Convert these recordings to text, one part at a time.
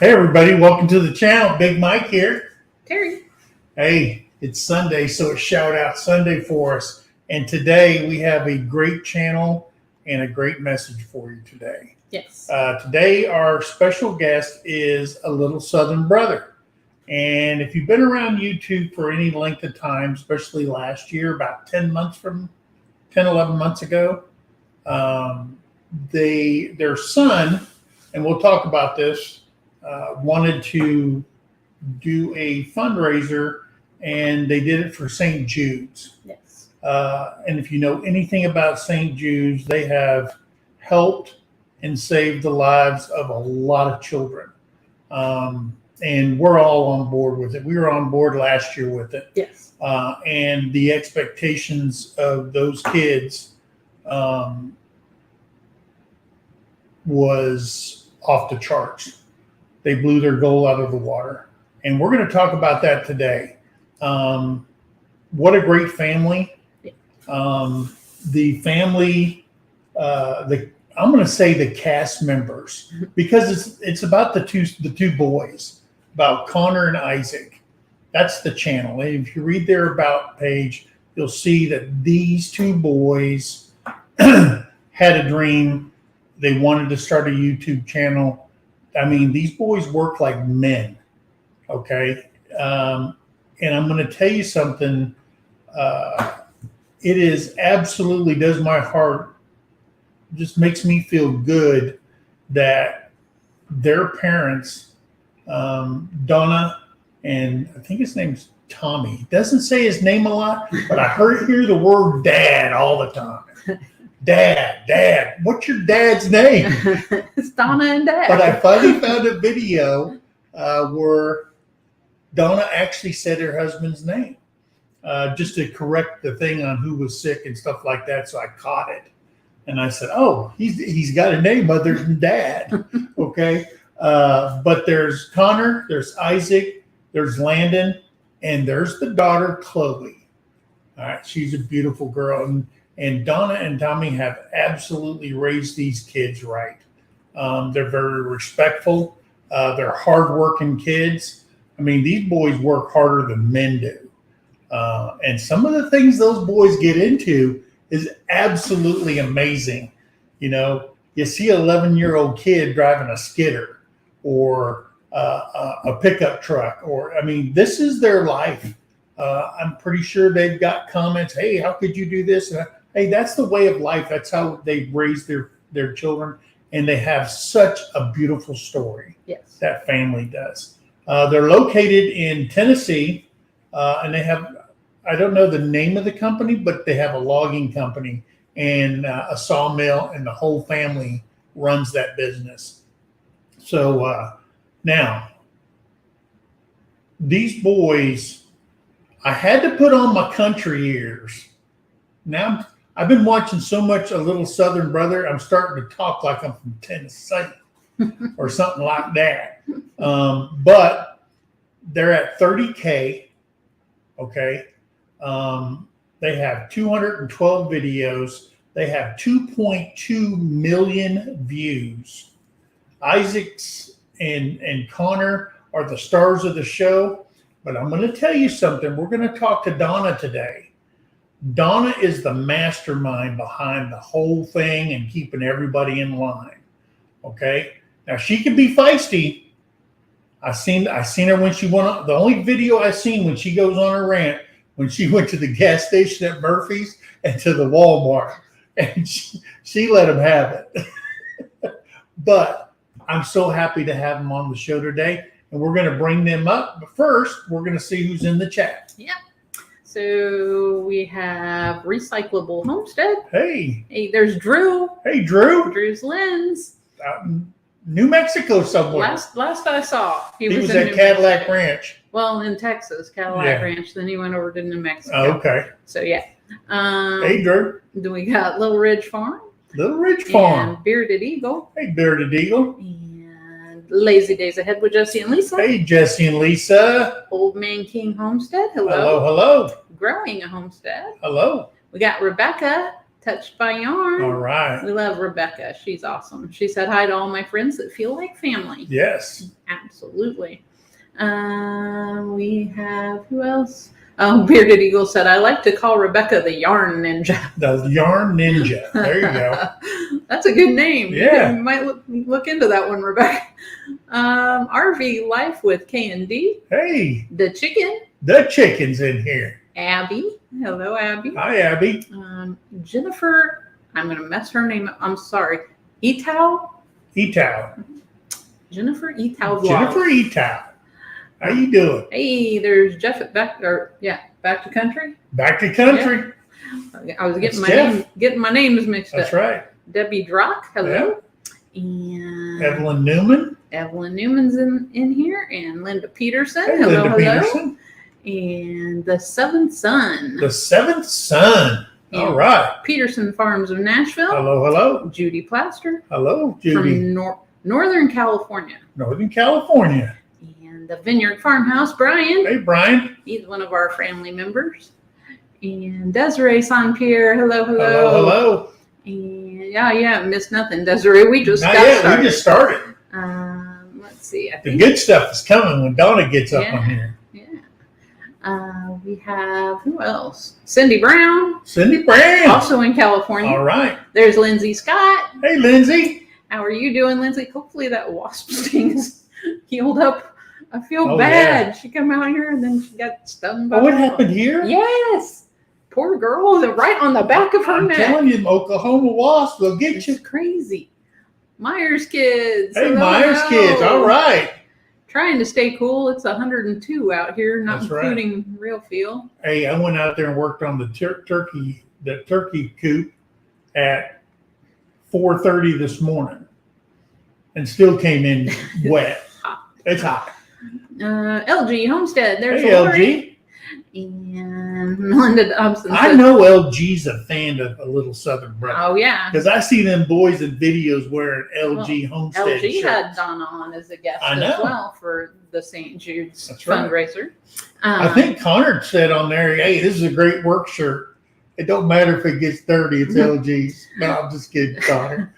Hey everybody, welcome to the channel. Big Mike here. Terrie. Hey, it's Sunday, so it's Shout Out Sunday for us. And today we have a great channel and a great message for you today. Yes. Today our special guest is a little Southern brother. And if you've been around YouTube for any length of time, especially last year, about 11 months ago, their son, and we'll talk about this, wanted to do a fundraiser, and they did it for St. Jude's. Yes. And if you know anything about St. Jude's, they have helped and saved the lives of a lot of children. And we're all on board with it. We were on board last year with it. Yes. And the expectations of those kids was off the charts. They blew their goal out of the water. And we're going to talk about that today. What a great family. The family, I'm going to say the cast members, because it's about the two boys, about Connor and Isaac. That's the channel. And if you read their About page, you'll see that these two boys had a dream. They wanted to start a YouTube channel. I mean, these boys work like men, okay? And I'm going to tell you something. It is absolutely does my heart, just makes me feel good that their parents, Donna, and I think his name's Tommy. Doesn't say his name a lot, but I hear the word dad all the time. Dad, what's your dad's name? It's Donna and Dad. But I finally found a video where Donna actually said her husband's name, just to correct the thing on who was sick and stuff like that. So I caught it, and I said, "Oh, he's got a name other than Dad." Okay, but there's Connor, there's Isaac, there's Landon, and there's the daughter Chloe. All right, she's a beautiful girl. And Donna and Tommy have absolutely raised these kids right. They're very respectful. They're hardworking kids. I mean, these boys work harder than men do. And some of the things those boys get into is absolutely amazing. You know, you see an 11-year-old kid driving a skidder or a pickup truck, this is their life. I'm pretty sure they've got comments. Hey, how could you do this? Hey, that's the way of life. That's how they raise their children. And they have such a beautiful story. Yes. That family does. They're located in Tennessee, and they have, I don't know the name of the company, but they have a logging company and a sawmill, and the whole family runs that business. So now, these boys, I had to put on my country ears. Now, I've been watching so much A Little Southern Brother, I'm starting to talk like I'm from Tennessee or something like that. But they're at 30K, okay? They have 212 videos. They have 2.2 million views. Isaac and Connor are the stars of the show. But I'm going to tell you something. We're going to talk to Donna today. Donna is the mastermind behind the whole thing and keeping everybody in line. Okay. Now she can be feisty. I seen her when she went on. The only video I seen when she goes on her rant, when she went to the gas station at Murphy's and to the Walmart, and she let him have it. But I'm so happy to have them on the show today, and we're going to bring them up. But first, we're going to see who's in the chat. Yep. So we have Recyclable Homestead. Hey, there's Drew. Hey, Drew. Drew's Lens. New Mexico somewhere. Last I saw, he was at Cadillac Mexico. Ranch. Well, in Texas, Cadillac Ranch. Then he went over to New Mexico. Oh, okay. So yeah. Hey, Drew. Then we got Little Ridge Farm. Little Ridge Farm. And Bearded Eagle. Hey, Bearded Eagle. And Lazy Days Ahead with Jesse and Lisa. Hey, Jesse and Lisa. Old Man King Homestead. Hello. Hello, hello. Growing a Homestead. Hello. We got Rebecca Touched by Yarn. All right. We love Rebecca. She's awesome. She said hi to all my friends that feel like family. Yes. Absolutely. We have, who else? Oh, Bearded Eagle said, I like to call Rebecca the Yarn Ninja. The Yarn Ninja. There you go. That's a good name. Yeah. You might look into that one, Rebecca. RV Life with K&D. Hey. The Chicken. The chicken's in here. Abby. Hello, Abby. Hi, Abby. Jennifer. I'm going to mess her name up. I'm sorry. Etau. Jennifer Etau. Jennifer Etau. How you doing? Hey, there's Jeff at Back to Country. Back to country. Yeah. I was getting my names mixed That's up. That's right. Debbie Drock, hello. Yeah. And Evelyn Newman. Evelyn Newman's in here, and Linda Peterson. Hey, hello, Linda Peterson. And the Seventh Son. The Seventh Son. All right. Peterson Farms of Nashville. Hello. Judy Plaster. Hello, Judy. From Northern California. Northern California. And the Vineyard Farmhouse, Brian. Hey, Brian. He's one of our family members. And Desiree Saint-Pierre. Hello. Hello. And yeah, missed nothing, Desiree. We just Not got yet. started. We just started. Let's see. The good stuff is coming when Donna gets up on here. Yeah. We have, who else? Cindy Brown. Cindy Brown. Also in California. All right. There's Lindsay Scott. Hey, Lindsay. How are you doing, Lindsay? Hopefully that wasp sting is healed up. I feel bad. Yeah. She come out here and then she got stung by what happened here? Yes. Poor girl. Right on the back of her I'm neck. telling you, Oklahoma wasp will get you. It's crazy. Myers kids. Hey, Hello. Myers kids. All right. Trying to stay cool. It's 102 out here, not That's right. including real feel. Hey, I went out there and worked on the turkey coop at 4:30 this morning, and still came in wet. It's hot. LG Homestead. There's Hey, Lori. LG. And Melinda Dobson. I know LG's a fan of a little Southern Brother. Oh, yeah. Because I see them boys in videos wearing LG Homestead LG shirts. had Donna on as a guest I as know. well for the St. Jude's That's right. fundraiser. I think Connor said on there, hey, this is a great work shirt. It don't matter if it gets dirty, it's LG's. No, I'm just kidding, Connor.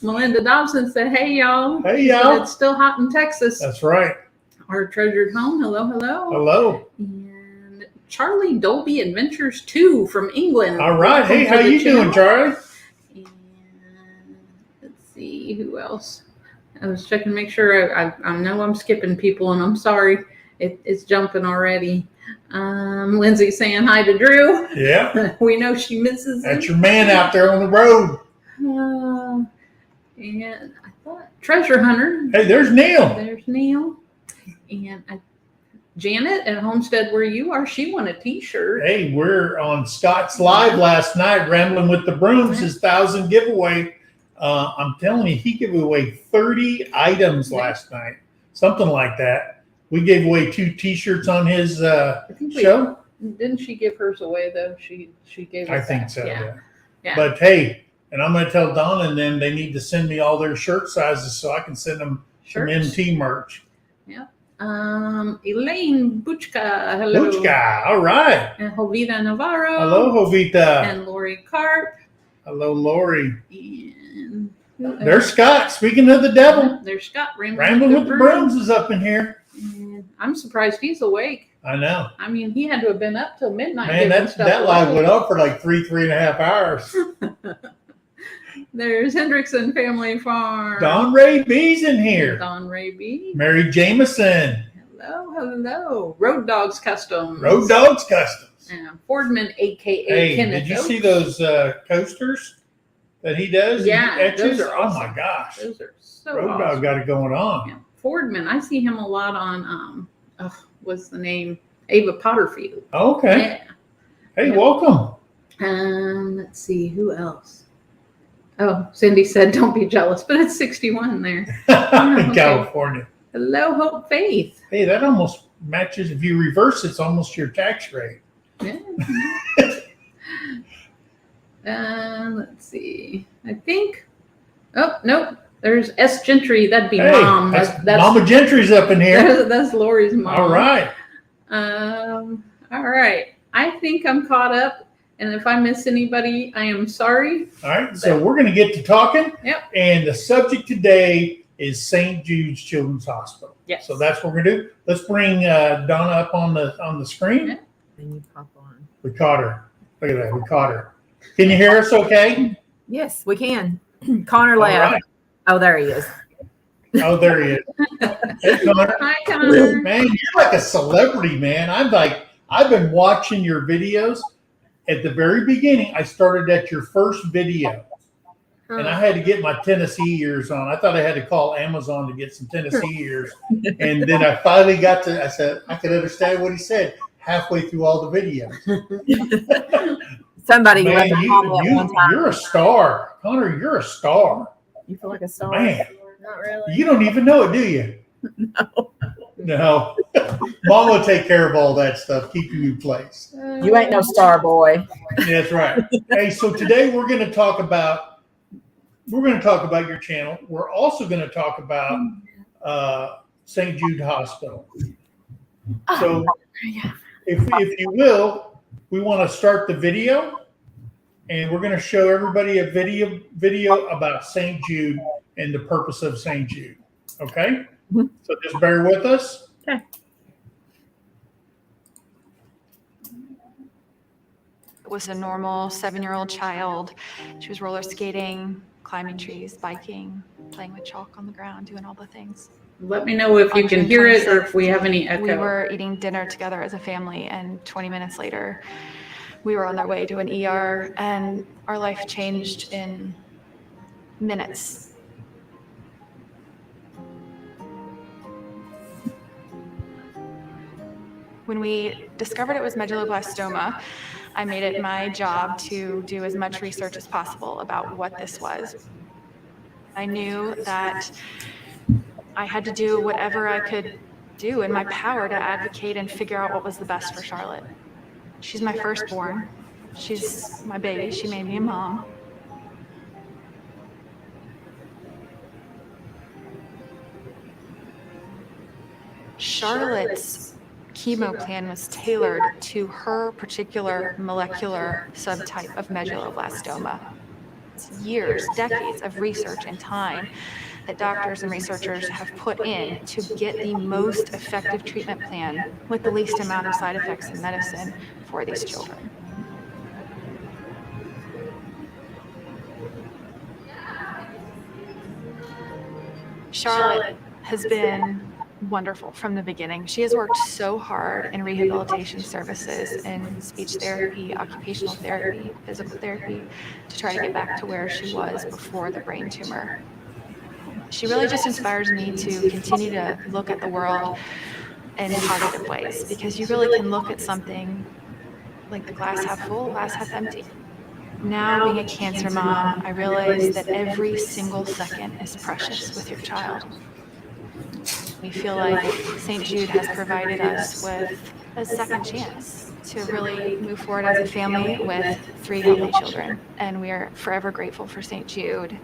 Melinda Dobson said, hey, y'all. Hey, She said, y'all. it's still hot in Texas. That's right. Our treasured home. Hello. Hello. And Charlie Dolby Adventures 2 from England. All right. Welcome Hey, to how the you doing, channel. Charlie? And let's see who else. I was checking to make sure. I know I'm skipping people, and I'm sorry. It's jumping already. Lindsay saying hi to Drew. Yeah. We know she misses him. That's your man out there on the road. And I thought Treasure Hunter. Hey, there's Neil. There's Neil. And Janet at Homestead, where you are, she won a T-shirt. Hey, we're on Scott's Live last night, Rambling with the Brooms, his 1,000 giveaway. I'm telling you, he gave away 30 items last night, something like that. We gave away 2 T-shirts on his show. Didn't she give hers away though? She gave. I it think back. so. Yeah. But hey, and I'm going to tell Donna and them they need to send me all their shirt sizes so I can send them some Shirts. MT merch. Yeah. Elaine Buchka. Hello. Buchka. All right. And Jovita Navarro. Hello, Jovita. And Lori Karp. Hello, Lori. And There's Scott. Speaking of the devil, there's Scott Rambling with the Brooms is up in here. And I'm surprised he's awake. I know. I mean, he had to have been up till midnight. Man, giving stuff that live away. went up for like 3.5 hours. There's Hendrickson Family Farm. Don Ray B's in here. Don Ray B. Mary Jameson. Hello. Road Dogs Customs. Road Dogs Customs. And Fordman, a.k.a. Hey, Kenneth did you Oaks. see those coasters that he does? Yeah, He etches? those are Oh, awesome. my gosh. Those are so Road awesome. Dog got it going on. Yeah. Fordman, I see him a lot on, what's the name? Ava Potterfield. Okay. Yeah. Hey, Yeah. welcome. Let's see, who else? Oh, Cindy said, don't be jealous, but it's 61 there. In okay. California. Hello, Hope Faith. Hey, that almost matches. If you reverse, it's almost your tax rate. Yeah. Let's see. I think. Oh, nope. There's S. Gentry. That'd be Hey, mom. that's Mama Gentry's up in here. That's Lori's mom. All right. All right. I think I'm caught up. And if I miss anybody, I am sorry. All right, so we're going to get to talking. Yep. And the subject today is St. Jude's Children's Hospital. Yes. So that's what we're going to do. Let's bring Donna up on the screen. Yeah. Then you pop on. We caught her. Look at that. We caught her. Can you hear us okay? Yes, we can. Connor All left. right. Oh, there he is. Oh, there he is. Hey, Connor. Hi, Connor. Man, you're like a celebrity, man. I've been watching your videos. At the very beginning, I started at your first video. And I had to get my Tennessee ears on. I thought I had to call Amazon to get some Tennessee ears. And then I finally I said, I could understand what he said halfway through all the videos. Somebody Man, left a comment one time. you're a star. Connor, you're a star. You feel like a star? Man, Not really. you don't even know it, do you? No. Mom will take care of all that stuff, keep you in place. You ain't no star boy. That's right. Hey, so today we're going to talk about your channel. We're also going to talk about St. Jude Hospital. So, if you will, we want to start the video, and we're going to show everybody a video about St. Jude and the purpose of St. Jude. Okay? Mhm. So just bear with us. Okay. Was a normal 7-year-old child. She was roller skating, climbing trees, biking, playing with chalk on the ground, doing all the things. Let me know if you On can June hear it or 26th, if we have any echo. We were eating dinner together as a family, and 20 minutes later, we were on our way to an ER, and our life changed in minutes. When we discovered it was medulloblastoma, I made it my job to do as much research as possible about what this was. I knew that I had to do whatever I could do in my power to advocate and figure out what was the best for Charlotte. She's my firstborn. She's my baby. She made me a mom. Charlotte's chemo plan was tailored to her particular molecular subtype of medulloblastoma. It's years, decades of research and time that doctors and researchers have put in to get the most effective treatment plan with the least amount of side effects in medicine for these children. Charlotte has been wonderful from the beginning. She has worked so hard in rehabilitation services, in speech therapy, occupational therapy, physical therapy, to try to get back to where she was before the brain tumor. She really just inspires me to continue to look at the world in positive ways, because you really can look at something like the glass half full, glass half empty. Now, being a cancer mom, I realize that every single second is precious with your child. We feel like St. Jude has provided us with a second chance to really move forward as a family with 3 healthy children. And we are forever grateful for St. Jude.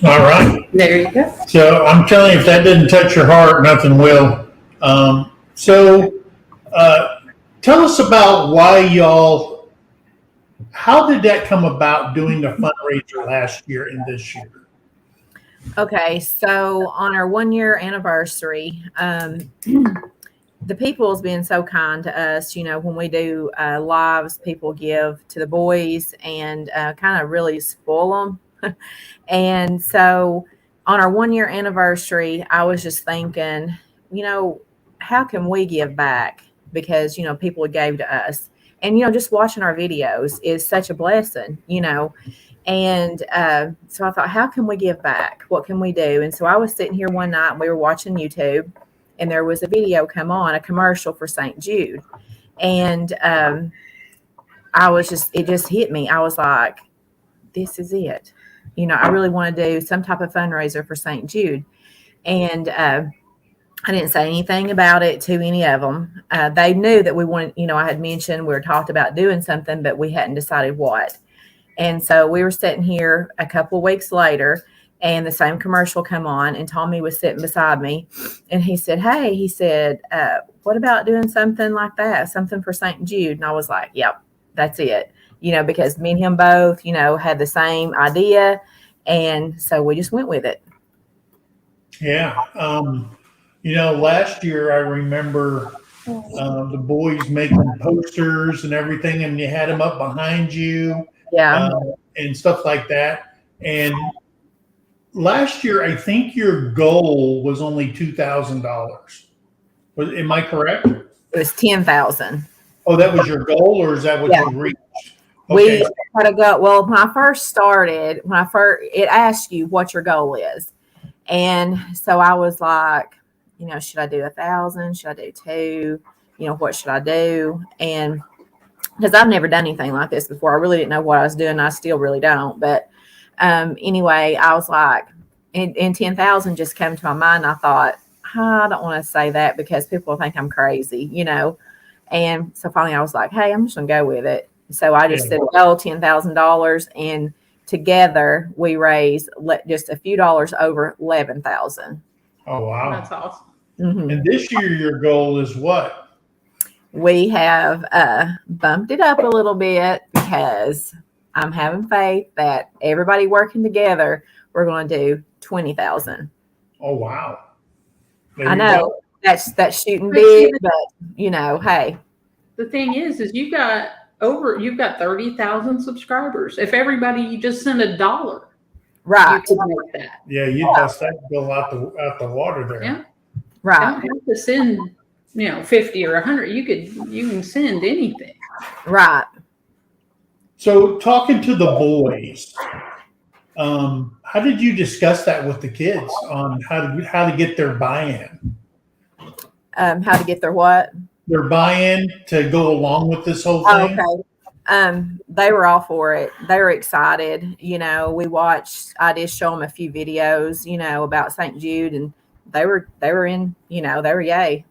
All right. There you go. So I'm telling you, if that didn't touch your heart, nothing will. Tell us about how did that come about, doing the fundraiser last year and this year? Okay, so on our 1-year anniversary, the people has been so kind to us. You know, when we do lives, people give to the boys and kind of really spoil them. And so on our 1-year anniversary, I was just thinking, you know, how can we give back? Because, you know, people gave to us. And, you know, just watching our videos is such a blessing, you know. And so I thought, how can we give back? What can we do? And so I was sitting here one night and we were watching YouTube, and there was a video come on, a commercial for St. Jude. And it just hit me. I was like, this is it. You know, I really want to do some type of fundraiser for St. Jude. And I didn't say anything about it to any of them. They knew that we wanted, you know, I had mentioned we were talked about doing something, but we hadn't decided what. And so we were sitting here a couple of weeks later, and the same commercial come on, and Tommy was sitting beside me, and he said, "Hey," he said, "what about doing something like that, something for St. Jude?" And I was like, "Yep, that's it." Because me and him both, had the same idea, and so we just went with it. Yeah. Last year I remember the boys making posters and everything, and you had them up behind you, Yeah. and stuff like that. And last year, I think your goal was only $2,000. Am I correct? It was 10,000. Oh, that was your goal, or is that what Yeah. you reached? We had to go. Well, when I first started, it asked you what your goal is. And so I was like, should I do 1,000? Should I do 2? What should I do? And because I've never done anything like this before, I really didn't know what I was doing. I still really don't. But anyway, I was like, and 10,000 just came to my mind. I thought, I don't want to say that because people think I'm crazy, And so finally I was like, hey, I'm just going to go with it. So I just said, $10,000. And together we raised just a few dollars over 11,000. Oh, wow. That's awesome. Mm-hmm. And this year your goal is what? We have bumped it up a little bit because I'm having faith that everybody working together, we're going to do 20,000. Oh, wow. I know that's shooting big, but hey. The thing is you've got 30,000 subscribers. If everybody just sent $1, right? You could make that. Yeah, you bust that bill out the water there. Yeah, right. You don't have to send 50 or 100. You can send anything. Right. So talking to the boys, how did you discuss that with the kids on how to get their buy-in? How to get their what? Their buy-in to go along with this whole thing? Okay. They were all for it. They were excited. I did show them a few videos, about St. Jude, and they were in, they were yay.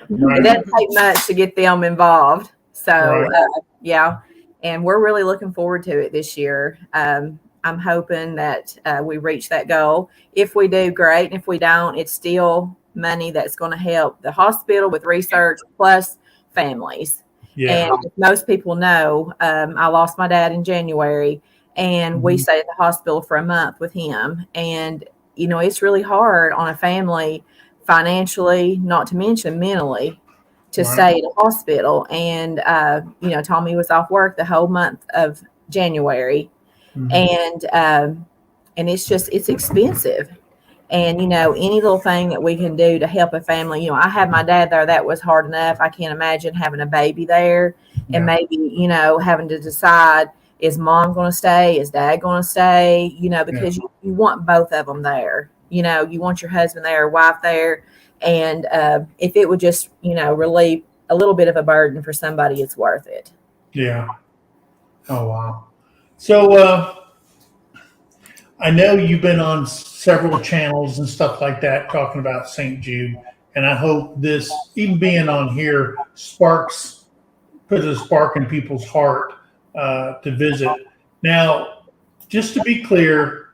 Right. It doesn't take much to get them involved. So, right. Yeah. And we're really looking forward to it this year. I'm hoping that we reach that goal. If we do, great. And if we don't, it's still money that's going to help the hospital with research plus families. Yeah. And most people know, I lost my dad in January, and we stayed at the hospital for a month with him. And, it's really hard on a family financially, not to mention mentally, to stay in a hospital. And, Tommy was off work the whole month of January. And it's expensive. And, any little thing that we can do to help a family, I had my dad there. That was hard enough. I can't imagine having a baby there and maybe, having to decide, is mom going to stay? Is dad going to stay? Because you want both of them there. You want your husband there, wife there. And if it would just, relieve a little bit of a burden for somebody, it's worth it. Yeah. Oh, wow. So I know you've been on several channels and stuff like that talking about St. Jude. And I hope this, even being on here, puts a spark in people's heart to visit. Now, just to be clear,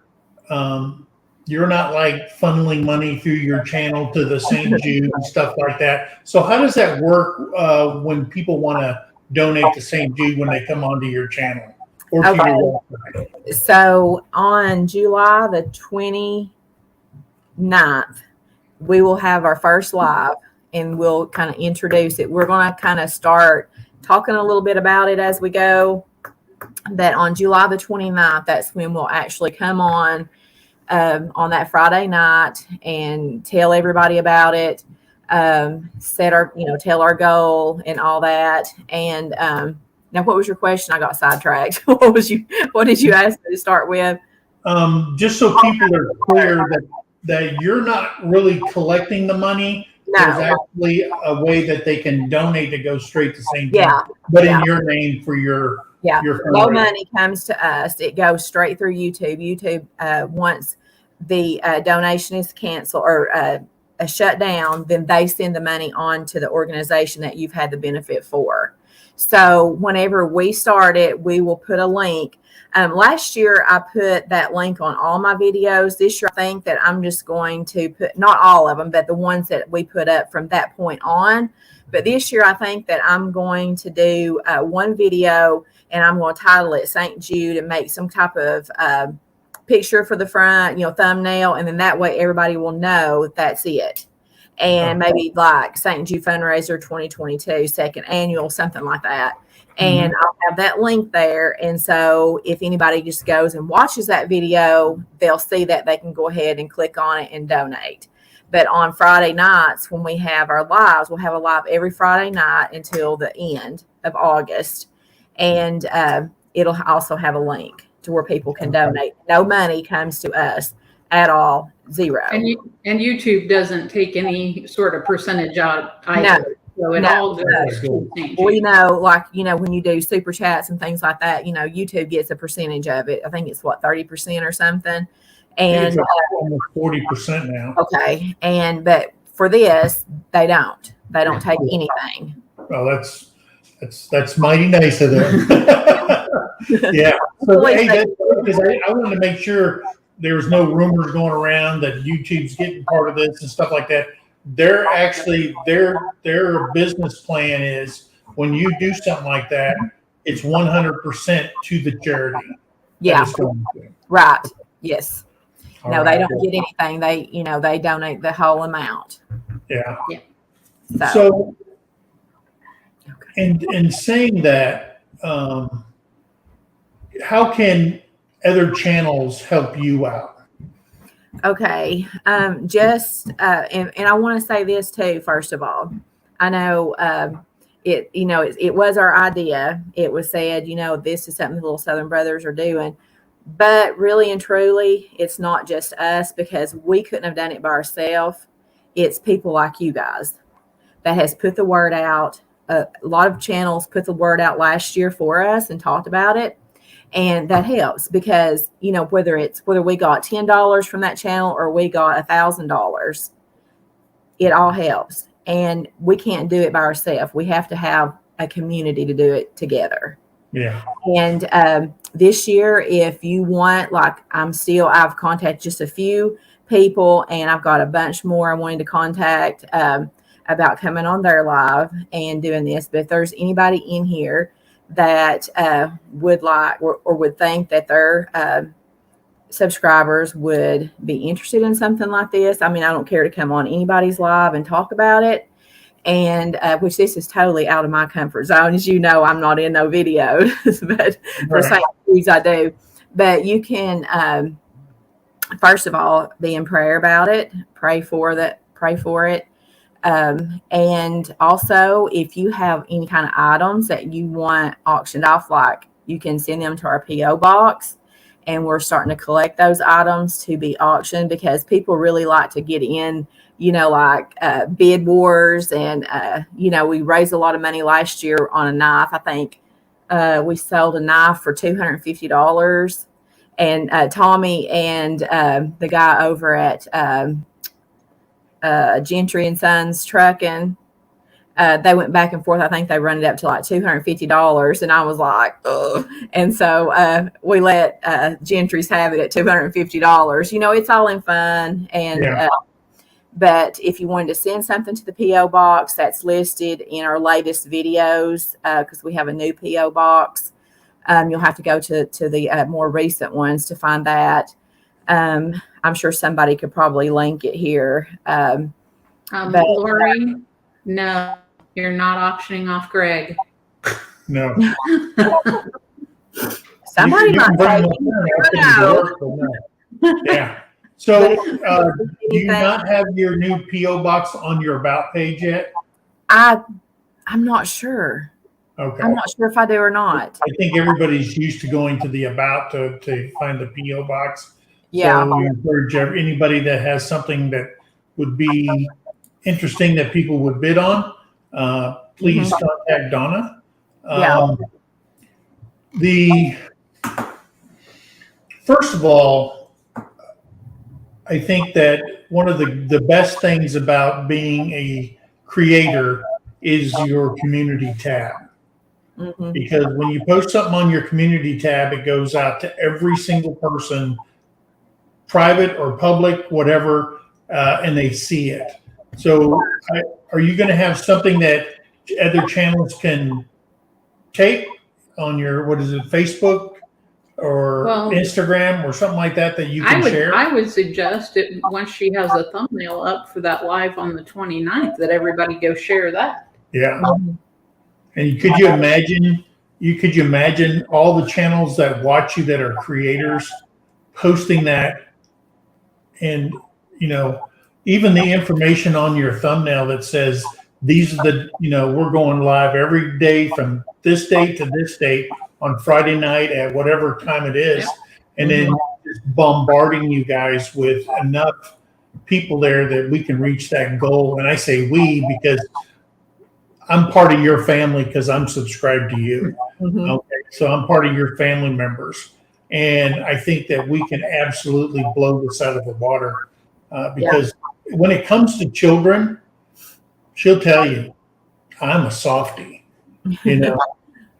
you're not like funneling money through your channel to the St. Jude and stuff like that. So how does that work when people want to donate to St. Jude when they come onto your channel or to your website? So on July the 29th, we will have our first live, and we'll kind of introduce it. We're going to kind of start talking a little bit about it as we go. That on July the 29th, that's when we'll actually come on that Friday night and tell everybody about it, tell our goal and all that. And now, what was your question? I got sidetracked. What did you ask me to start with? Just so people are clear that you're not really collecting the money. No. There's actually a way that they can donate to go straight to St. Jude, in your name for your no money comes to us. It goes straight through YouTube. YouTube, once the donation is canceled or shut down, then they send the money on to the organization that you've had the benefit for. So whenever we start it, we will put a link. Last year, I put that link on all my videos. This year, I think that I'm just going to put, not all of them, but the ones that we put up from that point on. But this year, I think that I'm going to do one video, and I'm going to title it St. Jude and make some type of picture for the front, thumbnail. And then that way everybody will know that's it. And maybe like St. Jude Fundraiser 2022, second annual, something like that. And I'll have that link there. And so if anybody just goes and watches that video, they'll see that they can go ahead and click on it and donate. But on Friday nights, when we have our lives, we'll have a live every Friday night until the end of August. And it'll also have a link to where people can donate. No money comes to us at all, zero. And YouTube doesn't take any sort of percentage out either. No. So it all goes to St. Jude. Well, when you do super chats and things like that, YouTube gets a percentage of it. I think it's 30% or something. And almost 40% now. Okay. But for this, they don't take anything. Well, that's mighty nice of them. Yeah. So hey, because I wanted to make sure there was no rumors going around that YouTube's getting part of this and stuff like that. They're actually their business plan is when you do something like that, it's 100% to the charity. Yeah. Right. Yes. All no, right. they don't get anything. They donate the whole amount. Yeah. Yeah. So in saying that, how can other channels help you out? Okay. And I want to say this too, first of all. I know it was our idea. It was said, this is something the Little Southern Brothers are doing. But really and truly, it's not just us, because we couldn't have done it by ourselves. It's people like you guys that has put the word out. A lot of channels put the word out last year for us and talked about it. And that helps because, whether we got $10 from that channel or we got $1,000, it all helps. And we can't do it by ourselves. We have to have a community to do it together. Yeah. And this year, if you want, I've contacted just a few people, and I've got a bunch more I'm wanting to contact about coming on their live and doing this. But if there's anybody in here that would like or would think that their subscribers would be interested in something like this, I don't care to come on anybody's live and talk about it. And which this is totally out of my comfort zone. As you know, I'm not in no videos, but for St. Jude's I do. But you can, first of all, be in prayer about it, pray for it. And also, if you have any kind of items that you want auctioned off, you can send them to our P.O. box. And we're starting to collect those items to be auctioned because people really like to get in, bid wars. And, we raised a lot of money last year on a knife. I think we sold a knife for $250. And Tommy and the guy over at Gentry and Sons Trucking, they went back and forth. I think they run it up to $250, and I was like, ugh. And so we let Gentry's have it at $250. It's all in fun. And but if you wanted to send something to the P.O. box, that's listed in our latest videos because we have a new P.O. box. You'll have to go to the more recent ones to find that. I'm sure somebody could probably link it here. Lori, no, you're not auctioning off Greg. No. Somebody might say, yeah. So do you not have your new P.O. box on your About page yet? I'm not sure. Okay. I'm not sure if I do or not. I think everybody's used to going to the About to find the P.O. box. Yeah. So we encourage anybody that has something that would be interesting that people would bid on, please contact Donna. First of all, I think that one of the best things about being a creator is your community tab. Mhm. Because when you post something on your community tab, it goes out to every single person, private or public, whatever, and they see it. So are you going to have something that other channels can take on your, what is it, Facebook or Instagram or something like that you can share? I would suggest it once she has a thumbnail up for that live on the 29th that everybody go share that. Yeah. And could you imagine all the channels that watch you that are creators posting that, and even the information on your thumbnail that says these are the, we're going live every day from this date to this date on Friday night at whatever time it is. Yep. And then just bombarding you guys with enough people there that we can reach that goal. And I say we because I'm part of your family because I'm subscribed to you. Okay, so I'm part of your family members. And I think that we can absolutely blow this out of the water because when it comes to children, she'll tell you, I'm a softie,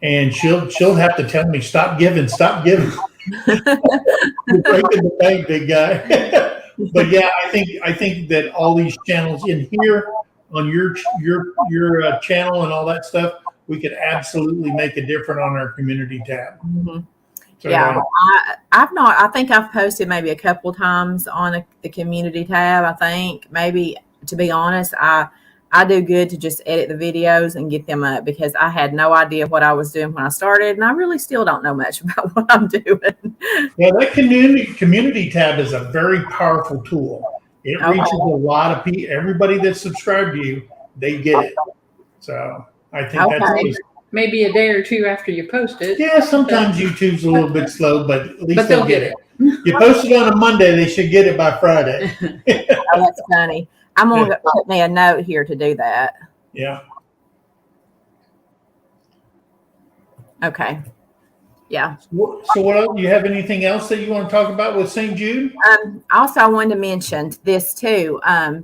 and she'll have to tell me, stop giving. You're breaking the bank, big guy. But yeah, I think that all these channels in here on your channel and all that stuff, we could absolutely make a difference on our community tab. So, I think I've posted maybe a couple times on the community tab. I think maybe, to be honest, I do good to just edit the videos and get them up because I had no idea what I was doing when I started, and I really still don't know much about what I'm doing. Yeah, that community tab is a very powerful tool. It reaches a lot of people. Everybody that's subscribed to you, they get it. So I think that's maybe a day or two after you post it. Yeah, sometimes YouTube's a little bit slow, but at least they'll get it. You post it on a Monday, they should get it by Friday. Oh, that's funny. I'm going to put me a note here to do that. Yeah. Okay. Yeah. So what else? You have anything else that you want to talk about with St. Jude? Also, I wanted to mention this too. I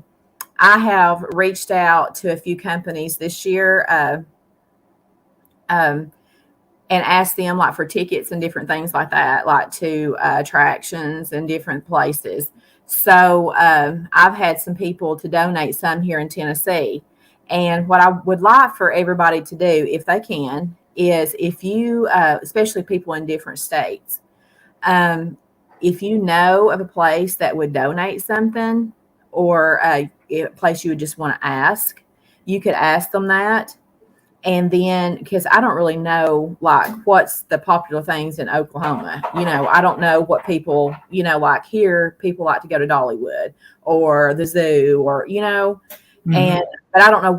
have reached out to a few companies this year and asked them like for tickets and different things like that, like to attractions and different places. So I've had some people to donate some here in Tennessee. And what I would like for everybody to do, if they can, is if you, especially people in different states, if you know of a place that would donate something or a place you would just want to ask, you could ask them that. And then, because I don't really know, like, what's the popular things in Oklahoma. I don't know what people, like here, people like to go to Dollywood or the zoo or, but I don't know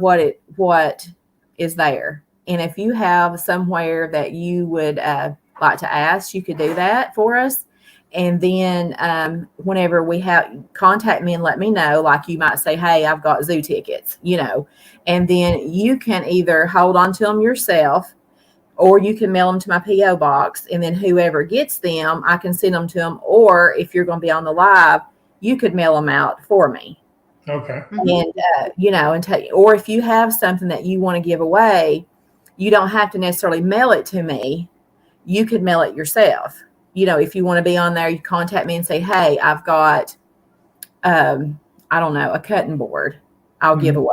what is there. And if you have somewhere that you would like to ask, you could do that for us. And then whenever we contact me and let me know, like you might say, hey, I've got zoo tickets, and then you can either hold on to them yourself or you can mail them to my P.O. box. And then whoever gets them, I can send them to them. Or if you're going to be on the live, you could mail them out for me. Okay. And, or if you have something that you want to give away, you don't have to necessarily mail it to me. You could mail it yourself. If you want to be on there, you contact me and say, hey, I've got, I don't know, a cutting board I'll give away.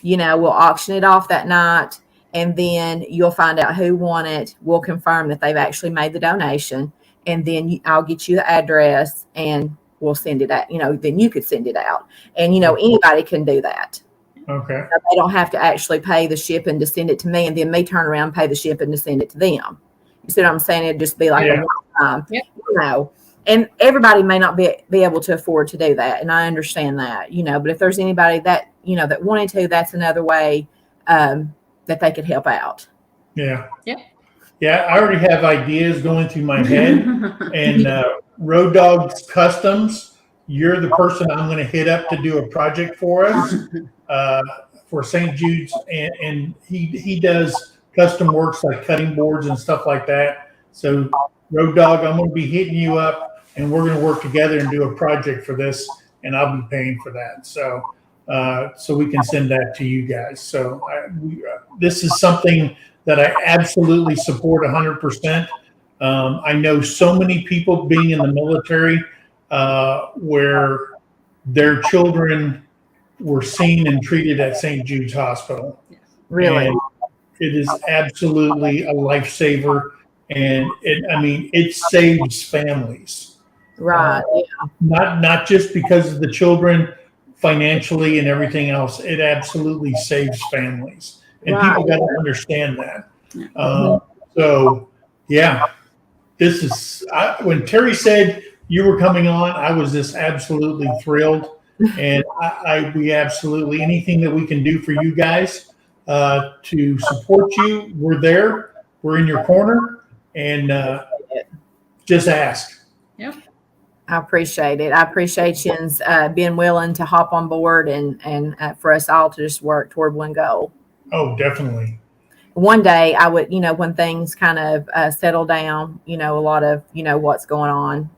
We'll auction it off that night, and then you'll find out who won it. We'll confirm that they've actually made the donation, and then I'll get you the address, and we'll send it out. Then you could send it out. And, anybody can do that. Okay. They don't have to actually pay the shipping to send it to me, and then me turn around and pay the shipping to send it to them. You see what I'm saying? It'd just be like a one-time, and everybody may not be able to afford to do that. And I understand that, but if there's anybody that, that wanted to, that's another way that they could help out. Yeah. Yeah. Yeah. I already have ideas going through my head. And Road Dogs Customs, you're the person I'm going to hit up to do a project for us for St. Jude's. And he does custom works like cutting boards and stuff like that. So Road Dog, I'm going to be hitting you up, and we're going to work together and do a project for this and I'll be paying for that. So we can send that to you guys. So this is something that I absolutely support 100%. I know so many people being in the military where their children were seen and treated at St. Jude's Hospital. Really? And it is absolutely a lifesaver. And it saves families. Right. Not just because of the children financially and everything else. It absolutely saves families. And people got to understand that. So, yeah, this is, when Terrie said you were coming on, I was just absolutely thrilled. And we absolutely, anything that we can do for you guys to support you, we're there. We're in your corner. And just ask. Yeah. I appreciate it. I appreciate you being willing to hop on board and for us all to just work toward one goal. Oh, definitely. One day I would, when things kind of settle down, a lot of, what's going around.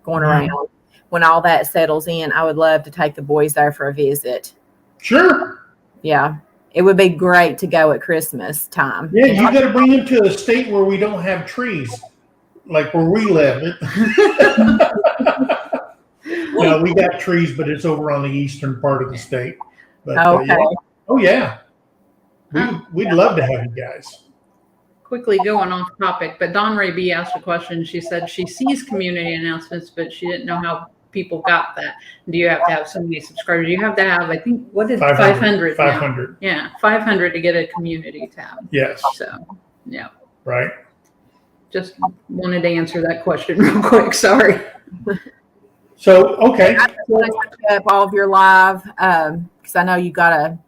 When all that settles in, I would love to take the boys there for a visit. Sure. Yeah. It would be great to go at Christmas time. Yeah, you got to bring them to a state where we don't have trees, like where we live. No, we got trees, but it's over on the eastern part of the state. But, okay. Oh, yeah. We'd love to have you guys. Quickly going off topic, but Don Ray B asked a question. She said she sees community announcements, but she didn't know how people got that. Do you have to have so many subscribers? You have to have, I think, what is 500? 500. Yeah, 500 to get a community tab. Yes. So, yeah. Right. Just wanted to answer that question real quick. Sorry. So, okay. I just want to catch up all of your live because I know you got a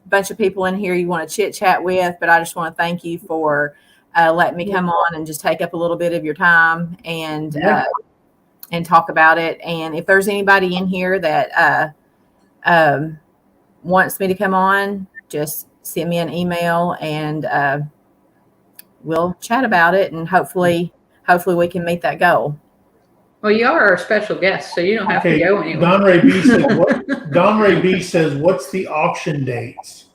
bunch of people in here you want to chit chat with, but I just want to thank you for letting me come on and just take up a little bit of your time and talk about it. And if there's anybody in here that wants me to come on, just send me an email and we'll chat about it. And hopefully we can meet that goal. Well, you are our special guest, so you don't have to go anywhere. Don Ray B says, what's the auction dates?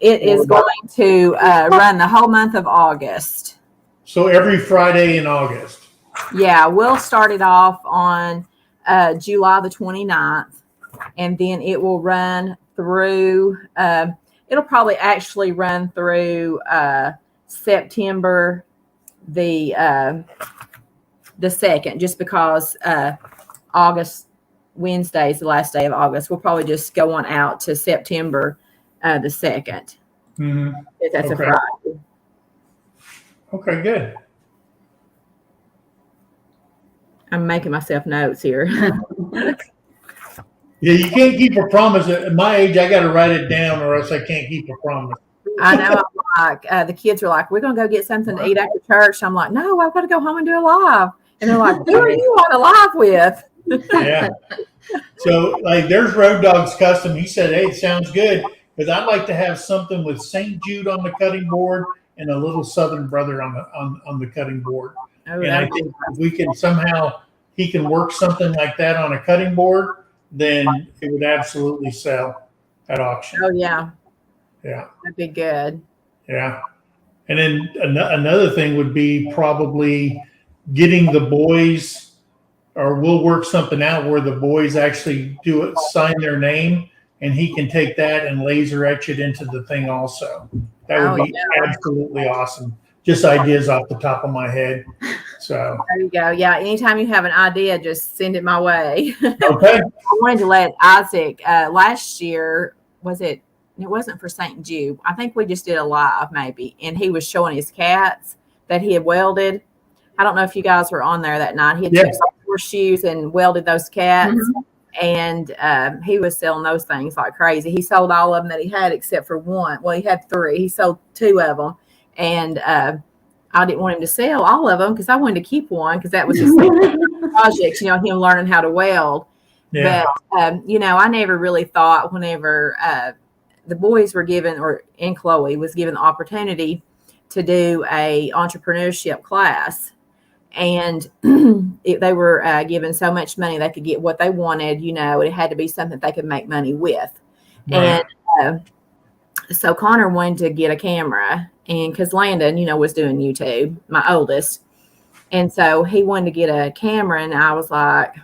It is going to run the whole month of August. So every Friday in August. Yeah, we'll start it off on July the 29th, and then it will run through, it'll probably actually run through September the 2nd, just because August Wednesday is the last day of August. We'll probably just go on out to September the 2nd. Mm-hmm. If that's a Friday. Okay, good. I'm making myself notes here. Yeah, you can't keep a promise. At my age, I got to write it down or else I can't keep a promise. I know. I'm like, the kids are like, we're going to go get something to eat after church. I'm like, no, I've got to go home and do a live. And they're like, who are you on a live with? Yeah. So, like, there's Road Dog's Custom. He said, hey, it sounds good. Because I'd like to have something with St. Jude on the cutting board and a little Southern Brother on the cutting board. Oh, and I think if we can somehow, he can work something like that on a cutting board, then it would absolutely sell at auction. Oh, yeah. Yeah. That'd be good. Yeah. And then another thing would be probably getting the boys, or we'll work something out where the boys actually do it, sign their name, and he can take that and laser etch it into the thing also. That would be absolutely awesome. Just ideas off the top of my head. So there you go. Yeah. Anytime you have an idea, just send it my way. Okay. I wanted to let Isaac, last year, it wasn't for St. Jude. I think we just did a live maybe. And he was showing his cats that he had welded. I don't know if you guys were on there that night. He had took some horseshoes and welded those cats. Mm-hmm. And he was selling those things like crazy. He sold all of them that he had except for one. Well, he had 3. He sold 2 of them. And I didn't want him to sell all of them because I wanted to keep one because that was his project, him learning how to weld. Yeah. But, I never really thought whenever the boys were given, and Chloe was given the opportunity to do a entrepreneurship class. And they were given so much money they could get what they wanted. It had to be something they could make money with. Right. And so Connor wanted to get a camera, and because Landon, was doing YouTube, my oldest. And so he wanted to get a camera, and I was like,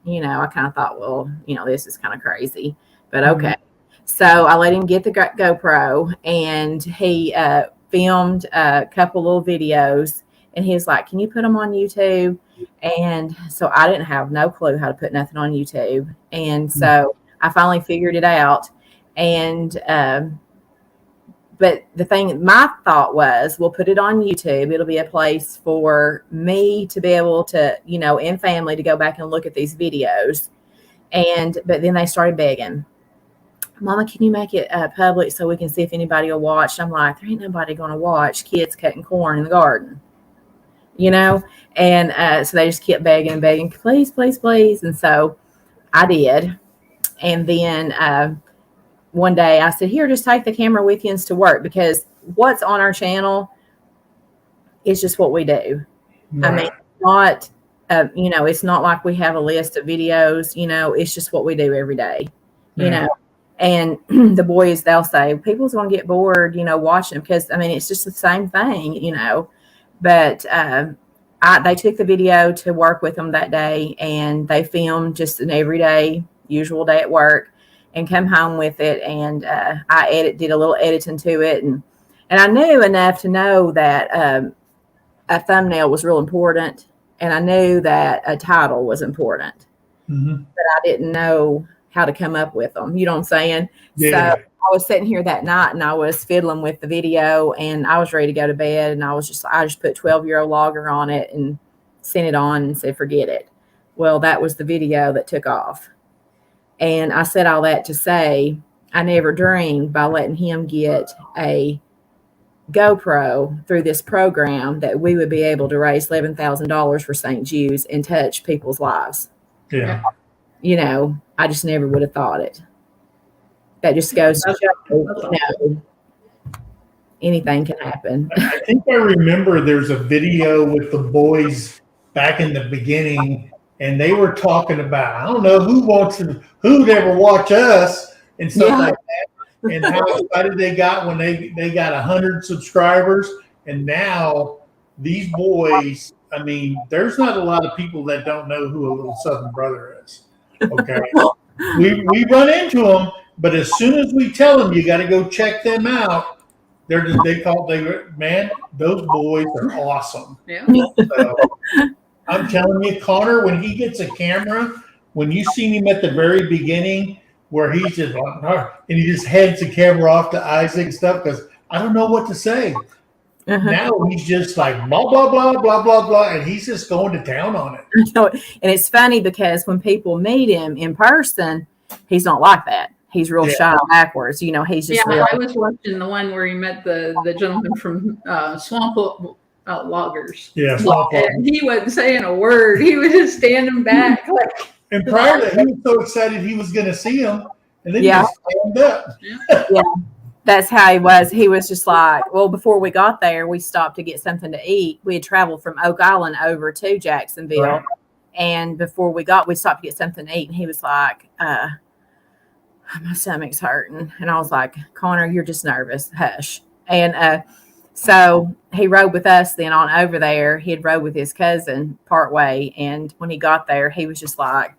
I kind of thought, well, this is kind of crazy, but okay. So I let him get the GoPro, and he filmed a couple little videos, and he was like, can you put them on YouTube? And so I didn't have no clue how to put nothing on YouTube. And so I finally figured it out. And but the thing, my thought was, we'll put it on YouTube. It'll be a place for me to be able to, and family to go back and look at these videos. But then they started begging, Mama, can you make it public so we can see if anybody will watch? I'm like, there ain't nobody going to watch kids cutting corn in the garden, And so they just kept begging, please, please, please. And so I did. And then one day I said, here, just take the camera with you to work, because what's on our channel is just what we do. Right. I mean, not, it's not like we have a list of videos, it's just what we do every day, and the boys, they'll say, people's going to get bored, watching them, because, I mean, it's just the same thing, but they took the video to work with them that day, and they filmed just an everyday, usual day at work, and come home with it. And I did a little editing to it. And I knew enough to know that a thumbnail was real important. And I knew that a title was important. But I didn't know how to come up with them. You know what I'm saying? Yeah. So I was sitting here that night, and I was fiddling with the video, and I was ready to go to bed. And I just put 12-year-old logger on it and sent it on and said, forget it. Well, that was the video that took off. And I said all that to say, I never dreamed by letting him get a GoPro through this program that we would be able to raise $11,000 for St. Jude's and touch people's lives. Yeah. I just never would have thought it. That just goes to show, anything can happen. I think I remember there's a video with the boys back in the beginning, and they were talking about, I don't know who'd ever watch us and stuff like that, and how excited they got when they got 100 subscribers. And now these boys, I mean, there's not a lot of people that don't know who a little Southern Brother is. Okay. we run into them, but as soon as we tell them you got to go check them out, those boys are awesome. Yeah. So, I'm telling you, Connor, when he gets a camera, when you seen him at the very beginning, where he's just and he just hands the camera off to Isaac and stuff, because I don't know what to say. Now he's just like blah blah blah blah blah blah, and he's just going to town on it. And it's funny because when people meet him in person, he's not like that. He's real shy backwards. He's just. Yeah, I was watching the one where he met the gentleman from Swamp Loggers. Yeah, and he wasn't saying a word. He was just standing back. And prior to that, he was so excited he was going to see him, and then he just stand up. Yeah, that's how he was. He was just like, well, before we got there, we stopped to get something to eat. We had traveled from Oak Island over to Jacksonville, right. And before we stopped to get something to eat, and he was like, my stomach's hurting. And I was like, Connor, you're just nervous. Hush. And so he rode with us then on over there. He had rode with his cousin partway. And when he got there, he was just like,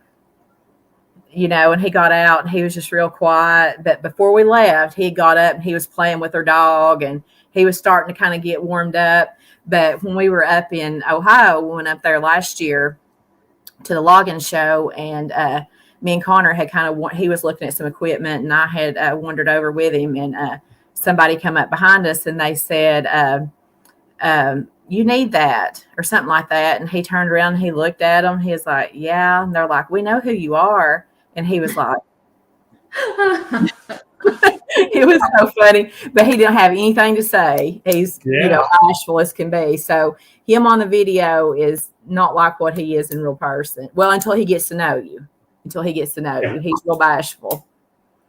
and he got out and he was just real quiet. But before we left, he got up and he was playing with her dog and he was starting to kind of get warmed up. But when we were up in Ohio, we went up there last year to the logging show, and me and Connor had he was looking at some equipment, and I had wandered over with him, and somebody come up behind us and they said, you need that or something like that. And he turned around and he looked at them. He was like, yeah. And they're like, we know who you are. And he was like, it was so funny, but he didn't have anything to say. He's, bashful as can be. So him on the video is not like what he is in real person. Well, until he gets to know you. He's real bashful.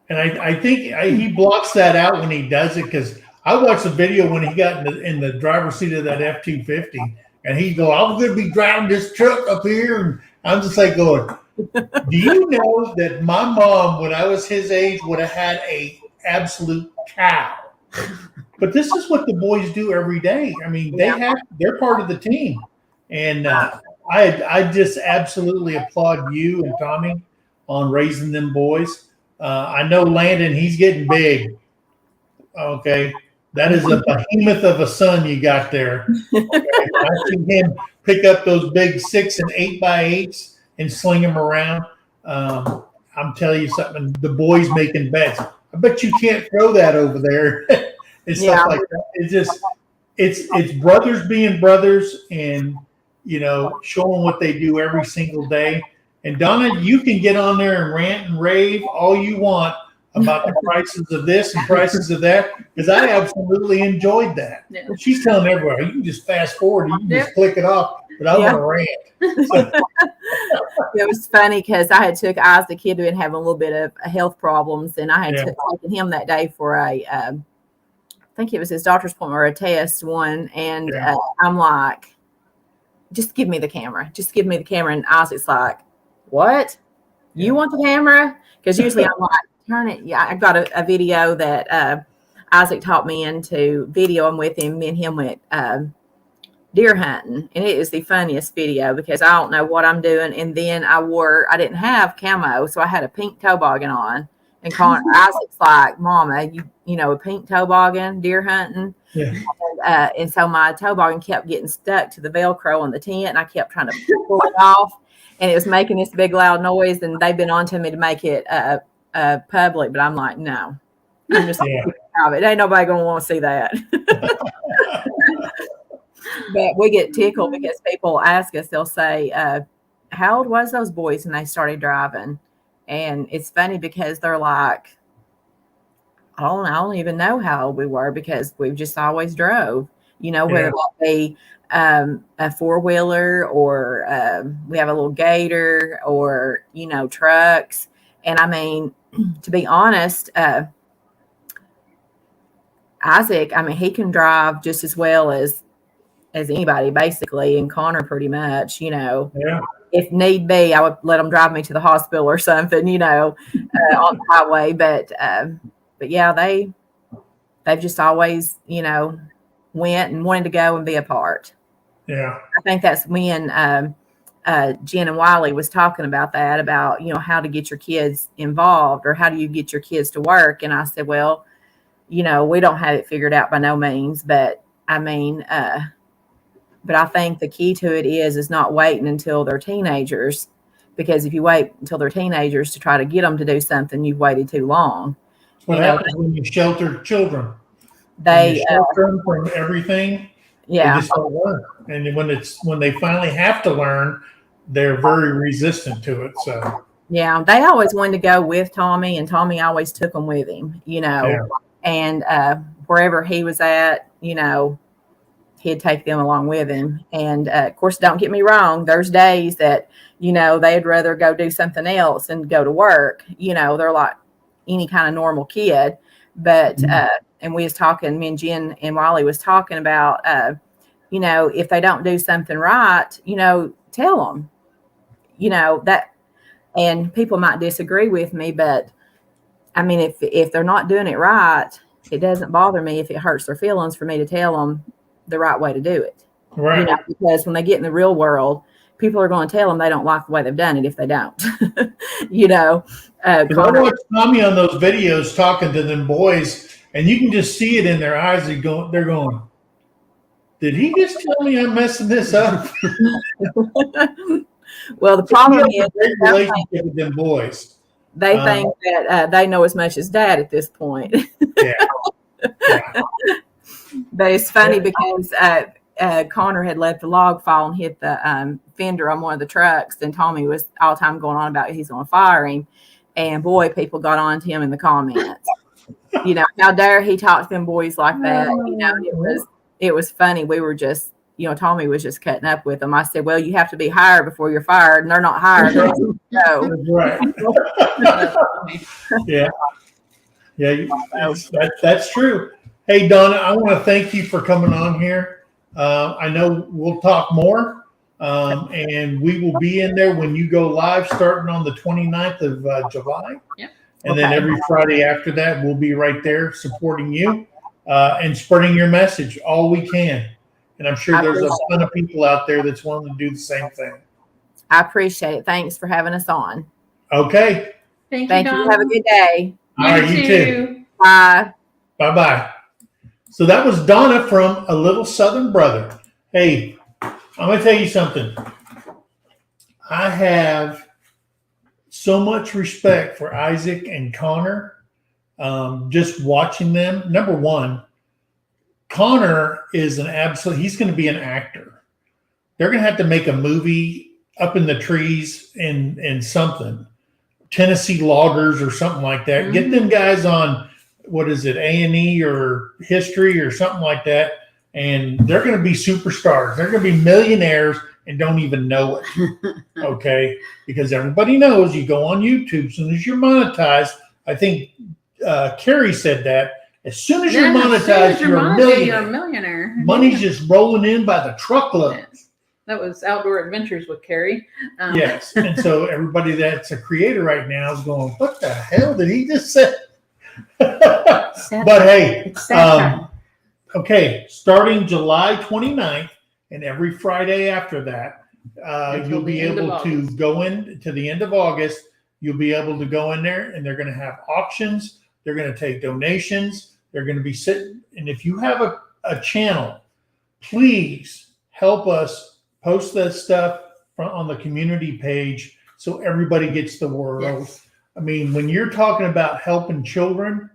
And I think he blocks that out when he does it, because I watched the video when he got in the driver's seat of that F-250, And he'd go, I'm going to be driving this truck up here. And I'm just like going, do you know that my mom, when I was his age, would have had a absolute cow? But this is what the boys do every day. I mean, they're part of the team. And I just absolutely applaud you and Tommy on raising them boys. I know Landon, he's getting big. Okay. That is a behemoth of a son you got there. Okay. I seen him pick up those big 6 and 8x8s and sling them around. I'm telling you something, the boys making bets. I bet you can't throw that over there and stuff like that. It's just, it's brothers being brothers and, you know, showing what they do every single day. And Donna, you can get on there and rant and rave all you want about the prices of this and prices of that, because I absolutely enjoyed that. Yeah. She's telling everybody, you can just fast forward, you can just click it off, but I want to rant. So, it was funny because I had took Isaac, kid who had having a little bit of health problems, and I had taken him that day for a, I think it was his doctor's appointment or a test one, and I'm like, just give me the camera. Just give me the camera. And Isaac's like, what? You want the camera? Because usually I'm like, turn it. Yeah, I got a video that Isaac taught me into videoing with him. Me and him went deer hunting, and it is the funniest video because I don't know what I'm doing. And then I didn't have camo, so I had a pink toboggan on. And Isaac's like, Mama, you know, a pink toboggan, deer hunting. yeah. And so my toboggan kept getting stuck to the Velcro on the tent, and I kept trying to pull it off, and it was making this big loud noise. And they've been on to me to make it public, but I'm like, no, I'm just it. Ain't nobody gonna want to see that. But we get tickled because people ask us, they'll say, how old was those boys when they started driving? And it's funny because they're like, I don't even know how old we were because we've just always drove, you know, whether that be a four-wheeler or we have a little gator or, you know, trucks. And I mean, to be honest, Isaac, I mean, he can drive just as well as anybody basically, and Connor pretty much, you know. Yeah. If need be, I would let them drive me to the hospital or something, you know, on the highway. But yeah, they've just always, you know, went and wanted to go and be a part. Yeah. I think that's when Jen and Wiley was talking about that, about, you know, how to get your kids involved or how do you get your kids to work. And I said, well, you know, we don't have it figured out by no means, but I mean, but I think the key to it is not waiting until they're teenagers, because if you wait until they're teenagers to try to get them to do something, you've waited too long. What happens when you shelter children? They shelter them from everything. Yeah. They just don't learn. And when they finally have to learn, they're very resistant to it. So yeah, they always wanted to go with Tommy, and Tommy always took them with him, you know, and wherever he was at, you know, he'd take them along with him. And of course, don't get me wrong, there's days that, you know, they'd rather go do something else and go to work. You know, they're like any kind of normal kid. But and we was talking, me and Jen and Wally was talking about, you know, if they don't do something right, you know, tell them, you know, that, and people might disagree with me, but I mean, if they're not doing it right, it doesn't bother me if it hurts their feelings for me to tell them the right way to do it. Right. You know, because when they get in the real world, people are going to tell them they don't like the way they've done it if they don't. You know, I watch Tommy on those videos talking to them boys, and you can just see it in their eyes. They're going, did he just tell me I'm messing this up? Well, the problem is great relationship with them boys. They think that they know as much as Dad at this point. Yeah. But it's funny because Connor had let the log fall and hit the fender on one of the trucks, and Tommy was all the time going on about he's going to fire him. And boy, people got on to him in the comments. You know, how dare he talk to them boys like that? You know, it was funny. We were just, you know, Tommy was just cutting up with them. I said, well, you have to be hired before you're fired, and they're not hired. No. Right. Yeah. Yeah, that's true. Hey, Donna, I want to thank you for coming on here. I know we'll talk more, and we will be in there when you go live starting on the 29th of July. Yep. And then Okay. every Friday after that, we'll be right there supporting you and spreading your message all we can. And I'm sure there's a ton of people out there that's willing to do the same thing. I appreciate it. Thanks for having us on. Okay. Thank Thank you, you. Donna. Have a good day. All right, you too. Bye. Bye-bye. So that was Donna from A Little Southern Brother. Hey, I'm going to tell you something. I have so much respect for Isaac and Connor. Just watching them. Number one, Connor is he's going to be an actor. They're going to have to make a movie up in the trees in something. Tennessee Loggers or something like that. Mm-hmm. Get them guys on, what is it, A&E or History or something like that. And they're going to be superstars. They're going to be millionaires and don't even know it. Okay? Because everybody knows you go on YouTube, as soon as you're monetized, I think Carrie said that, as soon as you're monetized, you're a millionaire. You're a millionaire. Money's just rolling in by the truckload. Yes. That was Outdoor Adventures with Carrie. Yes. And so everybody that's a creator right now is going, what the hell did he just say? But hey, It's sad. okay, starting July 29th and every Friday after that, Until you'll the be end of able to August. go in to the end of August. You'll be able to go in there and they're going to have auctions. They're going to take donations. They're going to be sitting. And if you have a channel, please help us post that stuff on the community page so everybody gets the word. Yes. I mean, when you're talking about helping children,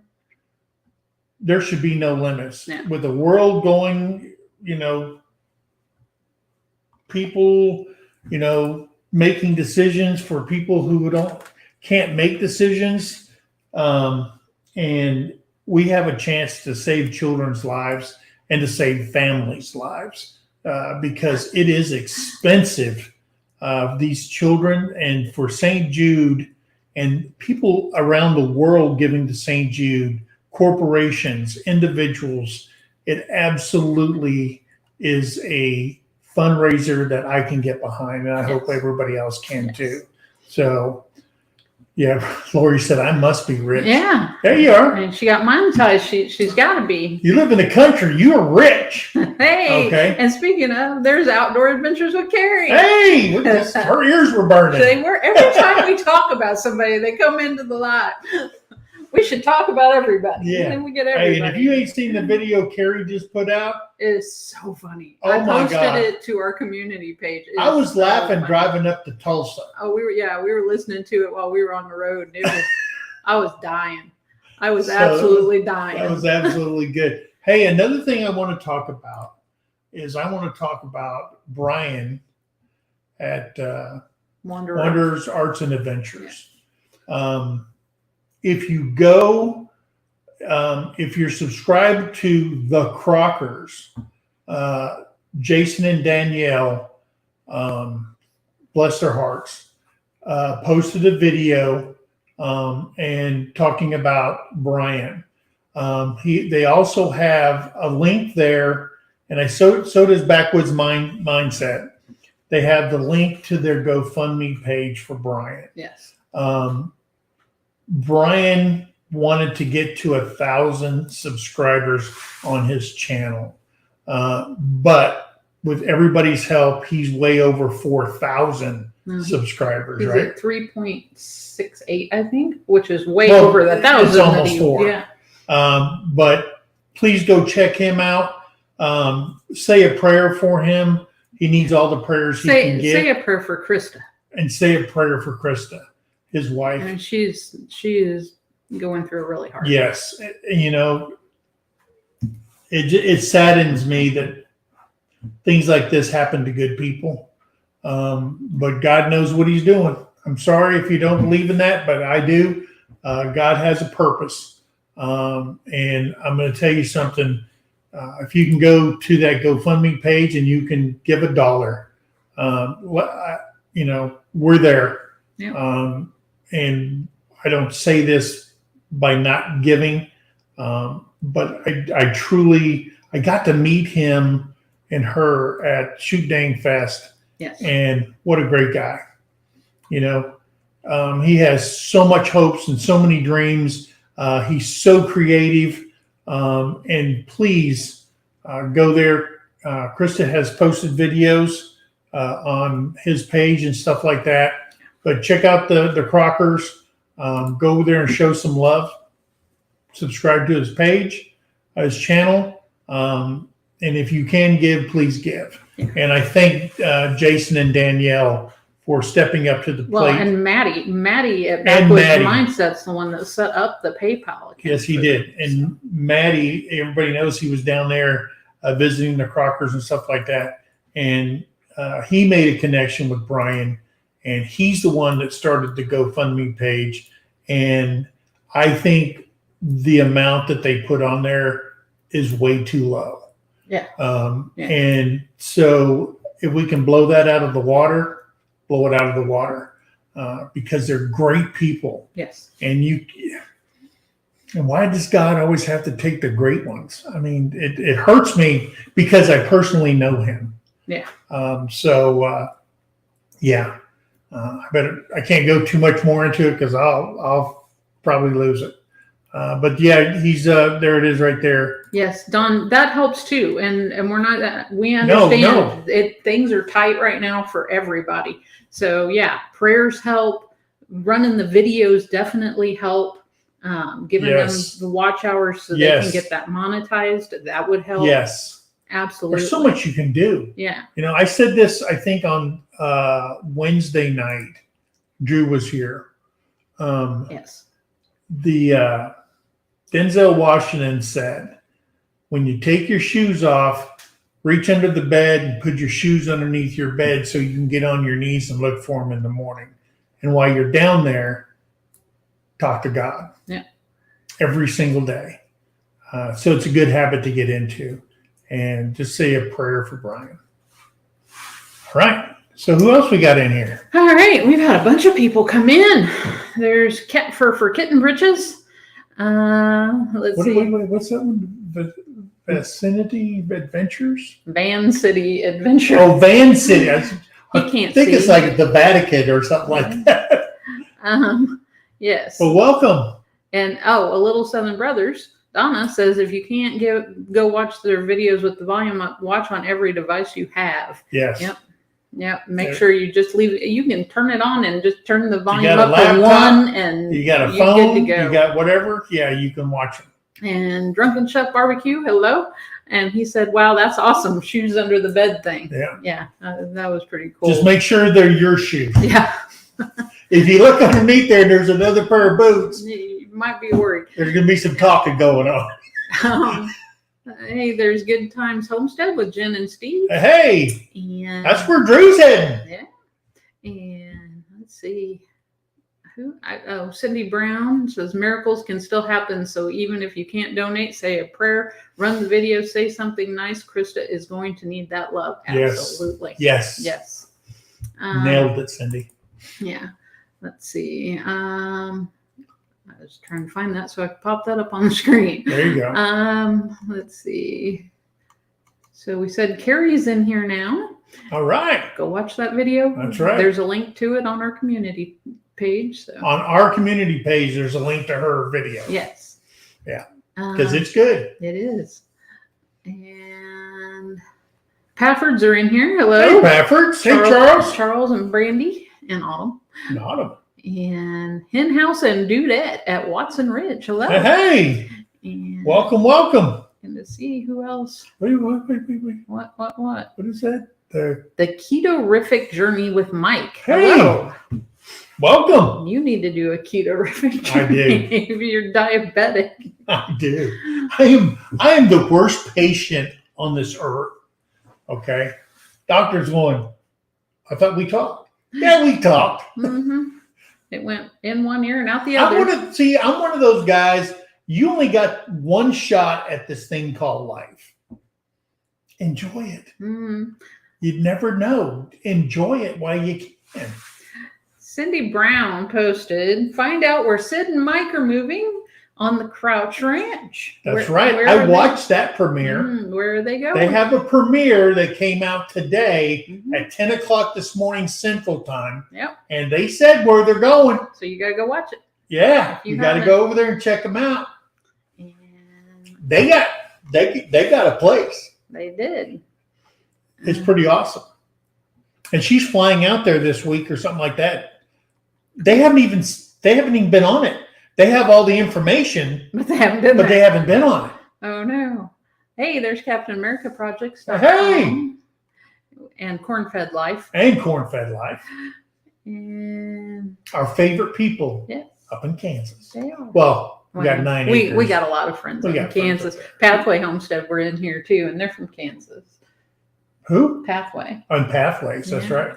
there should be no limits. Yeah. With the world going, people, making decisions for people who can't make decisions. And we have a chance to save children's lives and to save families' lives because it is expensive, these children. And for St. Jude and people around the world giving to St. Jude, corporations, individuals, it absolutely is a fundraiser that I can get behind, and I hope everybody else can too. So, yeah, Lori said, I must be rich. Yeah. There you are. And she got monetized. She's got to be. You live in the country. You are rich. Hey. Okay. And speaking of, there's Outdoor Adventures with Carrie. Hey, look at this. Her ears were burning. They were. Every time we talk about somebody, they come into the live. We should talk about everybody. Yeah. And then we get everybody. Hey, and if you ain't seen the video Carrie just put out, It is so funny. Oh I my posted God. it to our community page. It I is was so laughing funny. driving up to Tulsa. Oh, we were listening to it while we were on the road. It was, I was dying. I was absolutely dying. That was absolutely good. Hey, another thing I want to talk about is Brian at Wanderers Arts and Adventures. If you go, if you're subscribed to the Crockers, Jason and Danielle, bless their hearts, posted a video and talking about Brian. They also have a link there, and so does Backwoods Mindset. They have the link to their GoFundMe page for Brian. Yes. Brian wanted to get to 1,000 subscribers on his channel. But with everybody's help, he's way over 4,000 subscribers, He's right? at 3.68, I think, which is way over the 1,000. It's almost 4. Yeah. But please go check him out. Say a prayer for him. He needs all the prayers he can get. Say a prayer for Krista. And say a prayer for Krista, his wife. And she is going through really hard. Yes. It saddens me that things like this happen to good people. But God knows what he's doing. I'm sorry if you don't believe in that, but I do. God has a purpose. And I'm going to tell you something. If you can go to that GoFundMe page and you can give $1, we're there. Yeah. And I don't say this by not giving, but I truly got to meet him and her at Shoot Dang Fest. Yes. And what a great guy. You know, he has so much hopes and so many dreams. He's so creative. And please go there. Krista has posted videos on his page and stuff like that. But check out the Crockers. Go over there and show some love. Subscribe to his page, his channel. And if you can give, please give. Yeah. And I thank Jason and Danielle for stepping up to the Well, plate. and Maddie at Backwoods Mindset's the one that set up the PayPal account. Yes, he did. And Maddie, everybody knows he was down there visiting the Crockers and stuff like that. And he made a connection with Brian, and he's the one that started the GoFundMe page. And I think the amount that they put on there is way too low. Yeah. And so if we can blow that out of the water, blow it out of the water, because they're great people. Yes. And why does God always have to take the great ones? I mean, it hurts me because I personally know him. Yeah. I can't go too much more into it because I'll probably lose it. But yeah, he's there. It is right there. Yes, Don, that helps too. And we're not, we understand things are tight right now for everybody. So yeah, prayers help. Running the videos definitely help. Giving them the watch hours so they can get that monetized. That would help. Yes. Absolutely. There's so much you can do. Yeah. You know, I said this, I think on Wednesday night, Drew was here. Yes. The Denzel Washington said, when you take your shoes off, reach under the bed and put your shoes underneath your bed so you can get on your knees and look for them in the morning. And while you're down there, talk to God. Yeah. Every single day. So it's a good habit to get into. And just say a prayer for Brian. All right. So who else we got in here? All right. We've had a bunch of people come in. There's Cat for Kitten Britches. Let's see. What's that one? Vicinity Adventures? Van City Adventure. Oh, Van City. You can't think see. it's like the Vatican or something like that. Yes. Well, welcome. And a Little Southern Brothers. Donna says if you can't go watch their videos with the volume up, watch on every device you have. Yes. Yep. Yeah. Make sure you just leave it. You can turn it on and just turn the volume up to 1, and you got a you're phone. good to go. You got whatever. Yeah, you can watch them. And Drunken Chef Barbecue, hello. And he said, "Wow, that's awesome! Shoes under the bed thing." Yeah. Yeah, that was pretty cool. Just make sure they're your shoes. Yeah. If you look underneath there, there's another pair of boots. You might be worried. There's gonna be some talking going on. Hey, there's Good Times Homestead with Jen and Steve. Hey, And that's where Drew's heading. Yeah. And let's see. Cindy Brown says miracles can still happen. So even if you can't donate, say a prayer, run the video, say something nice. Krista is going to need that love. Absolutely. Yes. Yes. Nailed it, Cindy. Yeah. Let's see. I was trying to find that so I could pop that up on the screen. There you go. Let's see. So we said Carrie's in here now. All right. Go watch that video. That's right. There's a link to it on our community page. So. On our community page, there's a link to her video. Yes. Yeah. Because it's good. It is. And Paffords are in here. Hello. Hey, Paffords. Hey, Charles. Charles and Brandy and Autumn. And Autumn. And Hen House and Dudette at Watson Ridge. Hello. Hey. And Welcome. And to see who else. Wait. What? What is that? The Keto-rific Journey with Mike. Hey. Hello. Welcome. You need to do a keto-rific journey. I do. If you're diabetic. I do. I am the worst patient on this earth. Okay. Doctor's going, I thought we talked. Yeah, we talked. Mm-hmm. It went in one ear and out the other. I'm one of those guys. You only got one shot at this thing called life. Enjoy it. Mm-hmm. You'd never know. Enjoy it while you can. Cindy Brown posted, find out where Sid and Mike are moving on the Crouch Ranch. That's Where right. I are they? watched that premiere. Where are they going? They have a premiere that came out today Mhm. at 10 o'clock this morning Central Time. Yep. And they said where they're going. So you got to go watch it. Yeah, If you you got to haven't. go over there and check them out. And They got a place. they did. It's pretty awesome. And she's flying out there this week or something like that. They haven't even been on it. They have all the information, But they haven't done but that. they haven't been on it. Oh no. Hey, there's Captain America Projects. Hey! And Corn-Fed Life. And Corn-Fed Life. And Our favorite people yes, up in Kansas. they are. Well, we got 9 acres. We got a lot of friends We in got friends Kansas. up there. Pathway Homestead, we're in here too, and they're from Kansas. Who? Pathway. On Pathways, that's Yeah. right.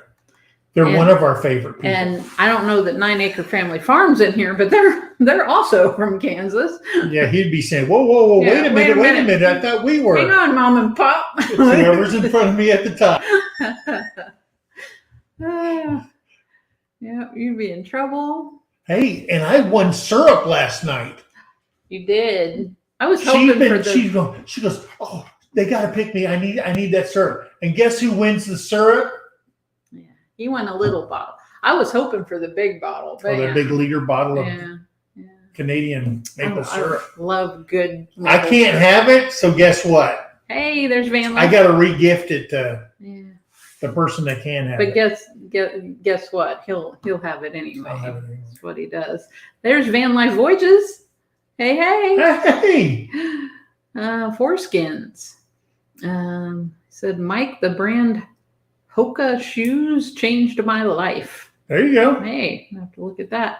They're And- one of our favorite people. And I don't know that 9 Acre Family Farms in here, but they're also from Kansas. Yeah, he'd be saying, whoa, Yeah, wait a minute. I thought we were. Hang on, Mom and Pop. It's whoever's in front of me at the top. Yeah, you'd be in trouble. Hey, and I won syrup last night. You did. I was hoping for the. She goes, oh, they got to pick me. I need that syrup. And guess who wins the syrup? Yeah, he won a little bottle. I was hoping for the big bottle. But Oh, the big liter bottle of yeah. Canadian maple syrup. I love good. I maple can't syrup. have it, so guess what? Hey, there's Van. I got to re-gift it to Yeah. the person that can have But it. guess what? He'll have it anyway. I'll have it anyway. That's what he does. There's Van Life Voyages. Hey. Hey, Foreskins. Said Mike, the brand Hoka shoes changed my life. there you go. Hey, I have to look at that.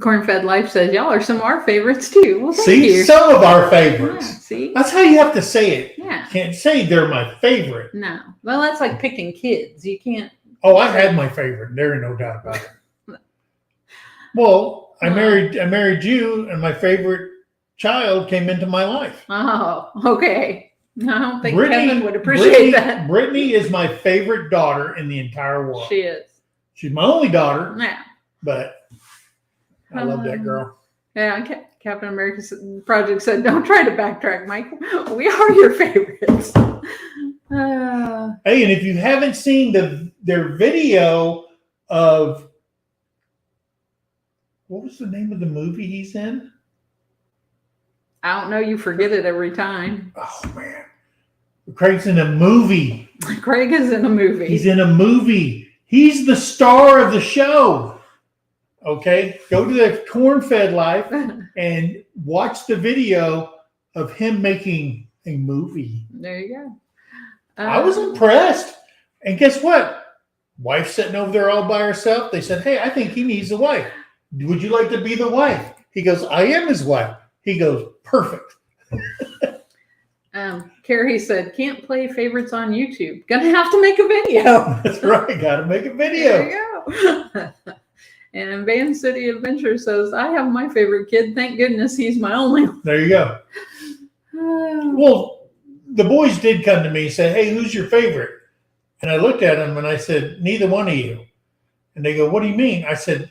Corn-Fed Life says y'all are some of our favorites too. Well, thank See, you. some of our Yeah, favorites. see, That's how you have to say it. yeah. Can't say they're my favorite. No, well, that's like picking kids. You can't. Oh, I had my favorite. There ain't no doubt about it. Well, I married you, and my favorite child came into my life. Oh, okay. I don't think Kevin would appreciate that. Brittany is my favorite daughter in the entire world. She is. She's my only daughter, Yeah. but I love that girl. Yeah, Captain America Project said, "Don't try to backtrack, Mike. We are your favorites." Hey, and if you haven't seen their video of what was the name of the movie he's in? I don't know. You forget it every time. Oh man, Craig's in a movie. Craig is in a movie. He's in a movie. He's the star of the show. Okay, go to the Corn-Fed Life and watch the video of him making a movie. There you go. I was impressed. And guess what? Wife sitting over there all by herself. They said, hey, I think he needs a wife. Would you like to be the wife? He goes, I am his wife. He goes, perfect. Carrie said, "Can't play favorites on YouTube. Gonna have to make a video." That's right. Got to make a video. There you go. And Van City Adventure says, "I have my favorite kid. Thank goodness he's my only one." There you go. Well, the boys did come to me and say, hey, who's your favorite? And I looked at them and I said, neither one of you. And they go, what do you mean? I said,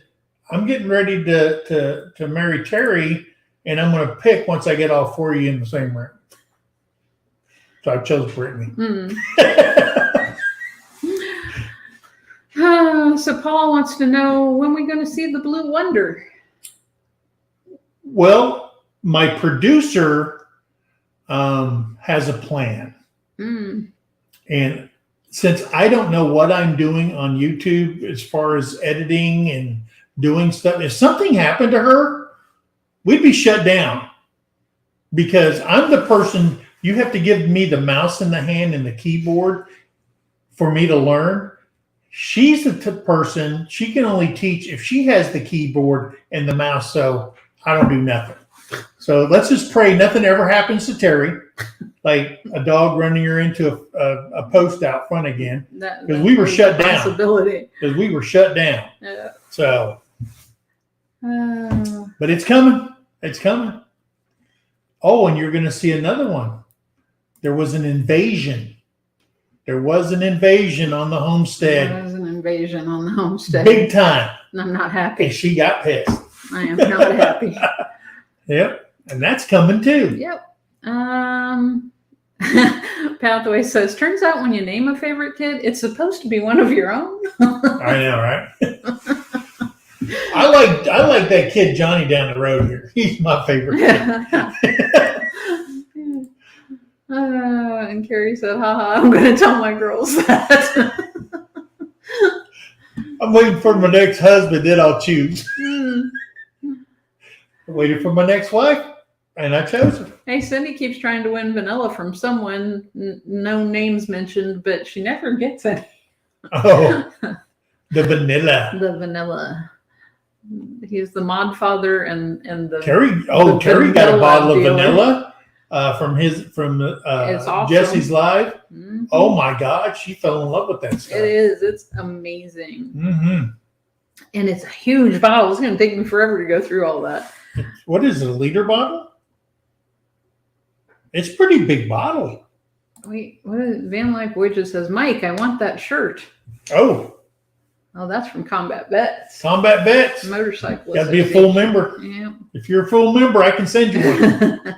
I'm getting ready to marry Terrie, and I'm going to pick once I get all four of you in the same room. So I chose Brittany. So Paul wants to know when we're going to see the Blue Wonder. Well, my producer has a plan. And since I don't know what I'm doing on YouTube as far as editing and doing stuff, if something happened to her, we'd be shut down, because I'm the person, you have to give me the mouse in the hand and the keyboard for me to learn. She's the person, she can only teach if she has the keyboard and the mouse, so I don't do nothing. So let's just pray nothing ever happens to Terrie, like a dog running her into a post out front again, because we were shut down. Because we were shut down. Yeah. So, but it's coming. It's coming. Oh, and you're going to see another one. There was an invasion. There was an invasion on the homestead. There was an invasion on the homestead. Big time. And I'm not happy. And she got pissed. I am not happy. Yep. And that's coming too. Yep. Pathway says, turns out when you name a favorite kid, it's supposed to be one of your own. I know, right? I like that kid Johnny down the road here. He's my favorite kid. And Carrie said, haha, I'm going to tell my girls that. I'm waiting for my next husband, then I'll choose. Mm. I'm waiting for my next wife, and I chose her. Hey, Cindy keeps trying to win vanilla from someone, no names mentioned, but she never gets it. Oh, the vanilla. The vanilla. He's the mod father and the Terrie got a bottle of vanilla from it's awesome. Jesse's Live. Mm-hmm. Oh my God, she fell in love with that stuff. It is. It's amazing. Mm-hmm. And it's a huge bottle. It's going to take me forever to go through all that. What is it, a liter bottle? It's a pretty big bottle. Wait, what is Van Life Boy just says, Mike, I want that shirt. Oh, that's from Combat Vets. Combat Vets. Motorcyclist. Got to be a full member. Yeah. If you're a full member, I can send you one.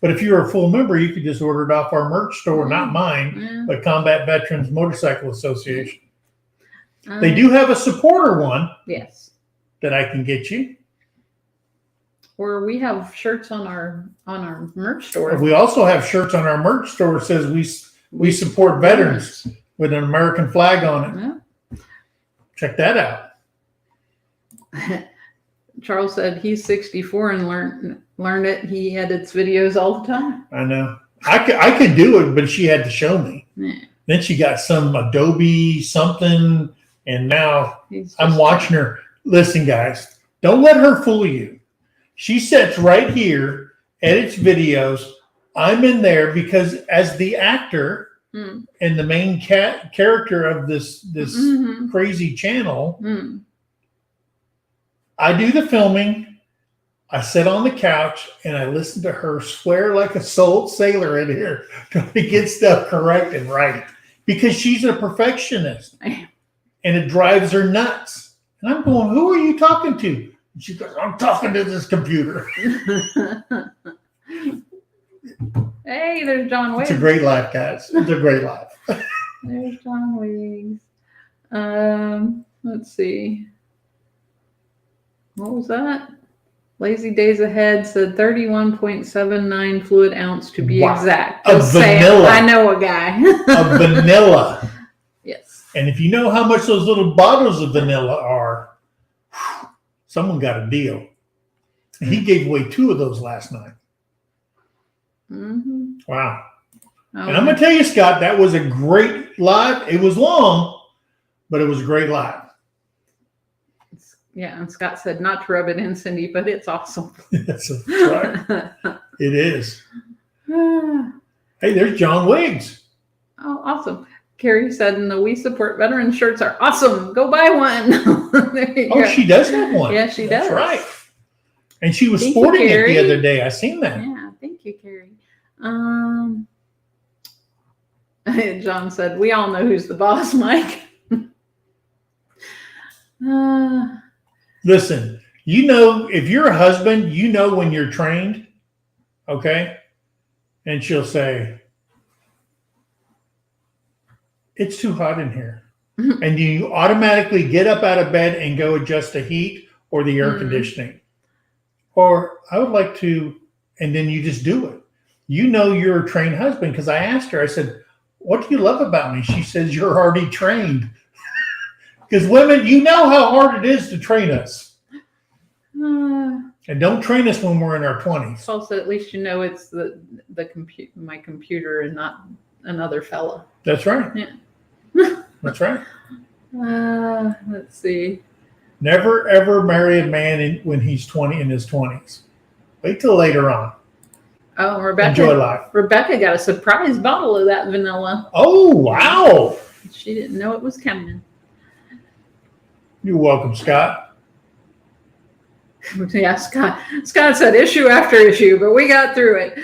But if you're a full member, you could just order it off our merch store, not mine, but Combat Veterans Motorcycle Association. They do have a supporter one. Yes. That I can get you. Or we have shirts on our merch store. We also have shirts on our merch store that says we support veterans with an American flag on it. Yeah. Check that out. Charles said he's 64 and learned it. He edits videos all the time. I know. I could do it, but she had to show me. Yeah. Then she got some Adobe something, and now I'm watching her. Listen, guys, don't let her fool you. She sits right here, edits videos. I'm in there because as the actor and the main character of this crazy channel, I do the filming. I sit on the couch and I listen to her swear like a soul sailor in here trying to get stuff correct and right because she's a perfectionist and it drives her nuts. And I'm going, who are you talking to? And she goes, I'm talking to this computer. Hey, there's John Wiggs. It's a great life, guys. It's a great life. There's John Wiggs. Let's see. What was that? Lazy Days Ahead said 31.79 fluid ounce to be exact. Of vanilla. I know a guy. Of vanilla. Yes. And if you know how much those little bottles of vanilla are, someone got a deal. And he gave away 2 of those last night. Mm-hmm. Wow. And I'm going to tell you, Scott, that was a great live. It was long, but it was a great live. Yeah, and Scott said not to rub it in, Cindy, but it's awesome. That's right. It is. Hey, there's John Wiggs. Oh, awesome. Carrie said, and We Support Veterans shirts are awesome. Go buy one. Go. She does have one. Yeah, she does. That's right. And she was sporting it the other day. I seen that. Yeah, thank you, Carrie. John said, we all know who's the boss, Mike. Listen, if you're a husband, when you're trained, okay? And she'll say, it's too hot in here. And you automatically get up out of bed and go adjust the heat or the air conditioning. Or I would like to, and then you just do it. You're a trained husband because I asked her, I said, what do you love about me? She says, you're already trained. Because women, how hard it is to train us. And don't train us when we're in our 20s. Also, at least it's my computer and not another fella. That's right. Yeah. That's right. Let's see. Never, ever marry a man when he's in his 20s. Wait till later on. Oh, Rebecca. Enjoy life. Rebecca got a surprise bottle of that vanilla. Oh, wow. She didn't know it was coming. You're welcome, Scott. Yeah, Scott said issue after issue, but we got through it.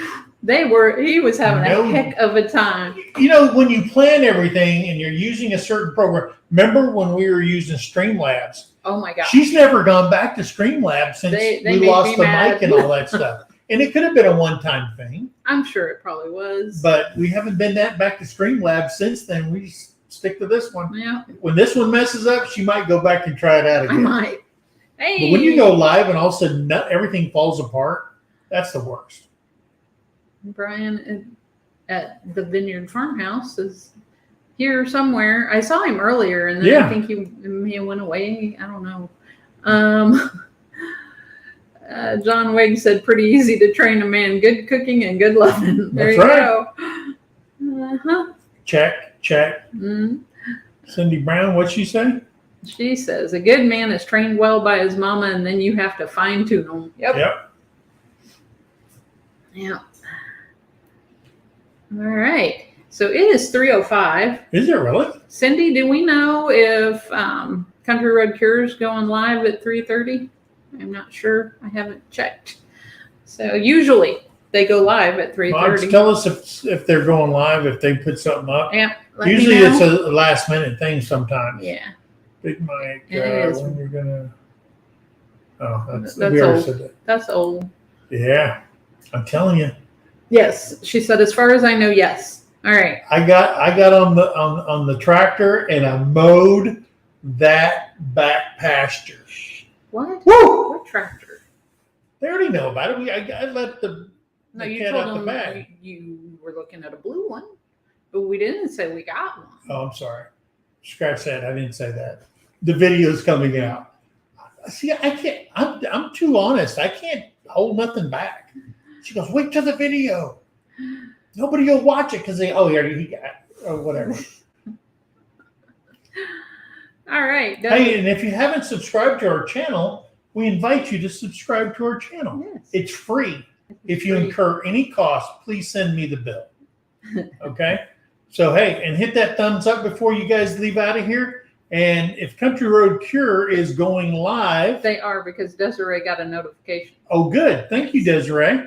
He was having No. a heck of a time. You know, when you plan everything and you're using a certain program, remember when we were using Streamlabs? Oh my gosh. She's never gone back to Streamlabs since They we made lost me the mad. mic and all that stuff. And it could have been a one-time thing, I'm sure it probably was. but we haven't been back to Streamlabs since then. We just stick to this one. Yeah, When this one messes up, she might go back and try it out I again. might. Hey. But when you go live and all of a sudden everything falls apart, that's the worst. Brian at the Vineyard Farmhouse is here somewhere. I saw him earlier, and then I think he went away. I don't know. John Wigg said, "Pretty easy to train a man. Good cooking and good loving." There That's you right. go. Uh-huh. Check. Mm. Cindy Brown, what'd she say? She says, "A good man is trained well by his mama, and then you have to fine tune him." Yep. Yeah. All right. So it is 3:05. Is it really? Cindy, do we know if Country Road Cures going live at 3:30? I'm not sure. I haven't checked. So usually they go live at 3:30. Mods, tell us if they're going live, if they put something up. Yeah. Usually it's a last minute thing sometimes. Yeah. Big Mike, It is. when you're gonna. Oh, That's we already old. said that. That's old. Yeah, I'm telling you. Yes, she said. As far as I know, yes. All right. I got on the tractor and I mowed that back pasture. What? Woo! What tractor? They already know about it. I let the No, the you cat told out the them bag. you were looking at a blue one, but we didn't say we got one. Oh, I'm sorry. Scratch that. I didn't say that. The video's coming out. See, I can't. I'm too honest. I can't hold nothing back. She goes, wait till the video. Nobody will watch it because he got or whatever. All right. Hey, and if you haven't subscribed to our channel, we invite you to subscribe to our channel. Yes. It's free. If you incur any cost, please send me the bill. Okay? So, hey, and hit that thumbs up before you guys leave out of here. And if Country Road Cure is going live. They are, because Desiree got a notification. Oh, good. Thank you, Desiree.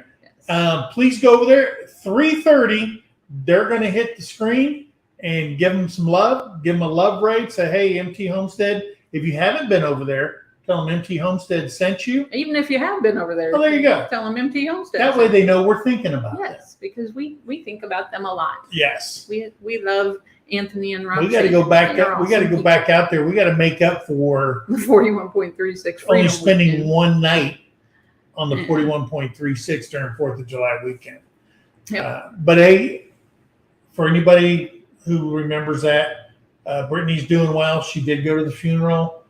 Yes. Please go over there. 3:30, they're going to hit the screen and give them some love. Give them a love rate. Say, hey, MT Homestead. If you haven't been over there, tell them MT Homestead sent you. Even if you have been over there. Oh, there you go. Tell them MT Homestead. That way they know we're thinking about them. Yes, because we think about them a lot. Yes. We love Anthony and Roxy. We got to go back They're up. We got to awesome go back out there. We got to make up for 41.36 only Freedom spending Weekend. one night on the Yeah. 41.36 during 4th of July weekend. Yep. But hey, for anybody who remembers that, Brittany's doing well. She did go to the funeral.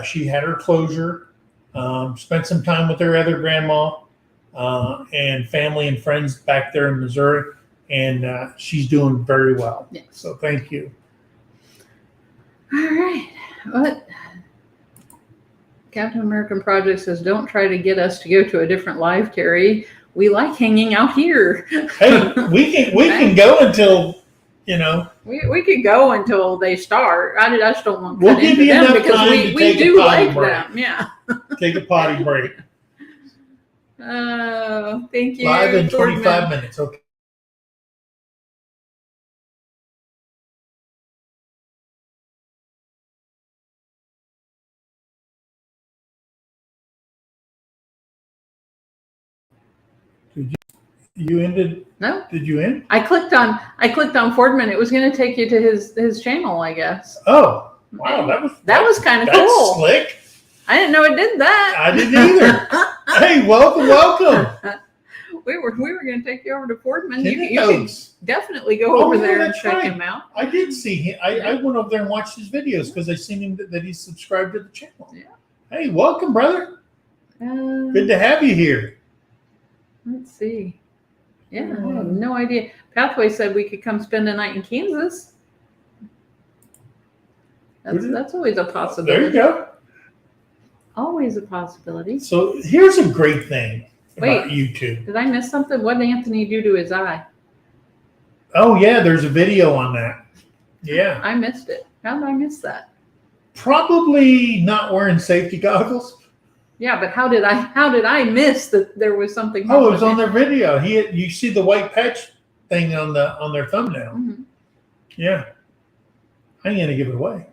She had her closure, spent some time with her other grandma and family and friends back there in Missouri. And she's doing very well. Yes. So thank you. All right. What? Captain American Project says, don't try to get us to go to a different live, Terrie. We like hanging out here. Hey, we can go until, we could go until they start. I just don't want to We'll cut give into you them enough because time we to take a do potty like break. them. Yeah. Take a potty break. Thank you. 5 and Boardman. 25 minutes. Okay. You ended? No, Did you end? I clicked on Fordman. It was going to take you to his channel, I guess. Oh, wow. That was kind of that's cool. Slick. I didn't know it did that. I didn't either. Hey, welcome. We were going to take you over to Fordman. You can Kiddos. definitely go over yeah, there and that's check right. him out. I did see him. I went over there and watched his videos because I seen him that he's subscribed to the channel. Yeah. Hey, welcome, brother. Good Good to have you here. Let's see. Yeah, I had no idea. Pathway said we could come spend a night in Kansas. That's always a possibility. There you go. Always a possibility. So here's a great thing about Wait. YouTube. Did I miss something? What did Anthony do to his eye? Oh, yeah, there's a video on that. Yeah. I missed it. How did I miss that? Probably not wearing safety goggles. Yeah, but how did I miss that there was something wrong Oh, it was with on their video. You see the white patch thing on their thumbnail. Mhm. Yeah. I ain't gonna give it away.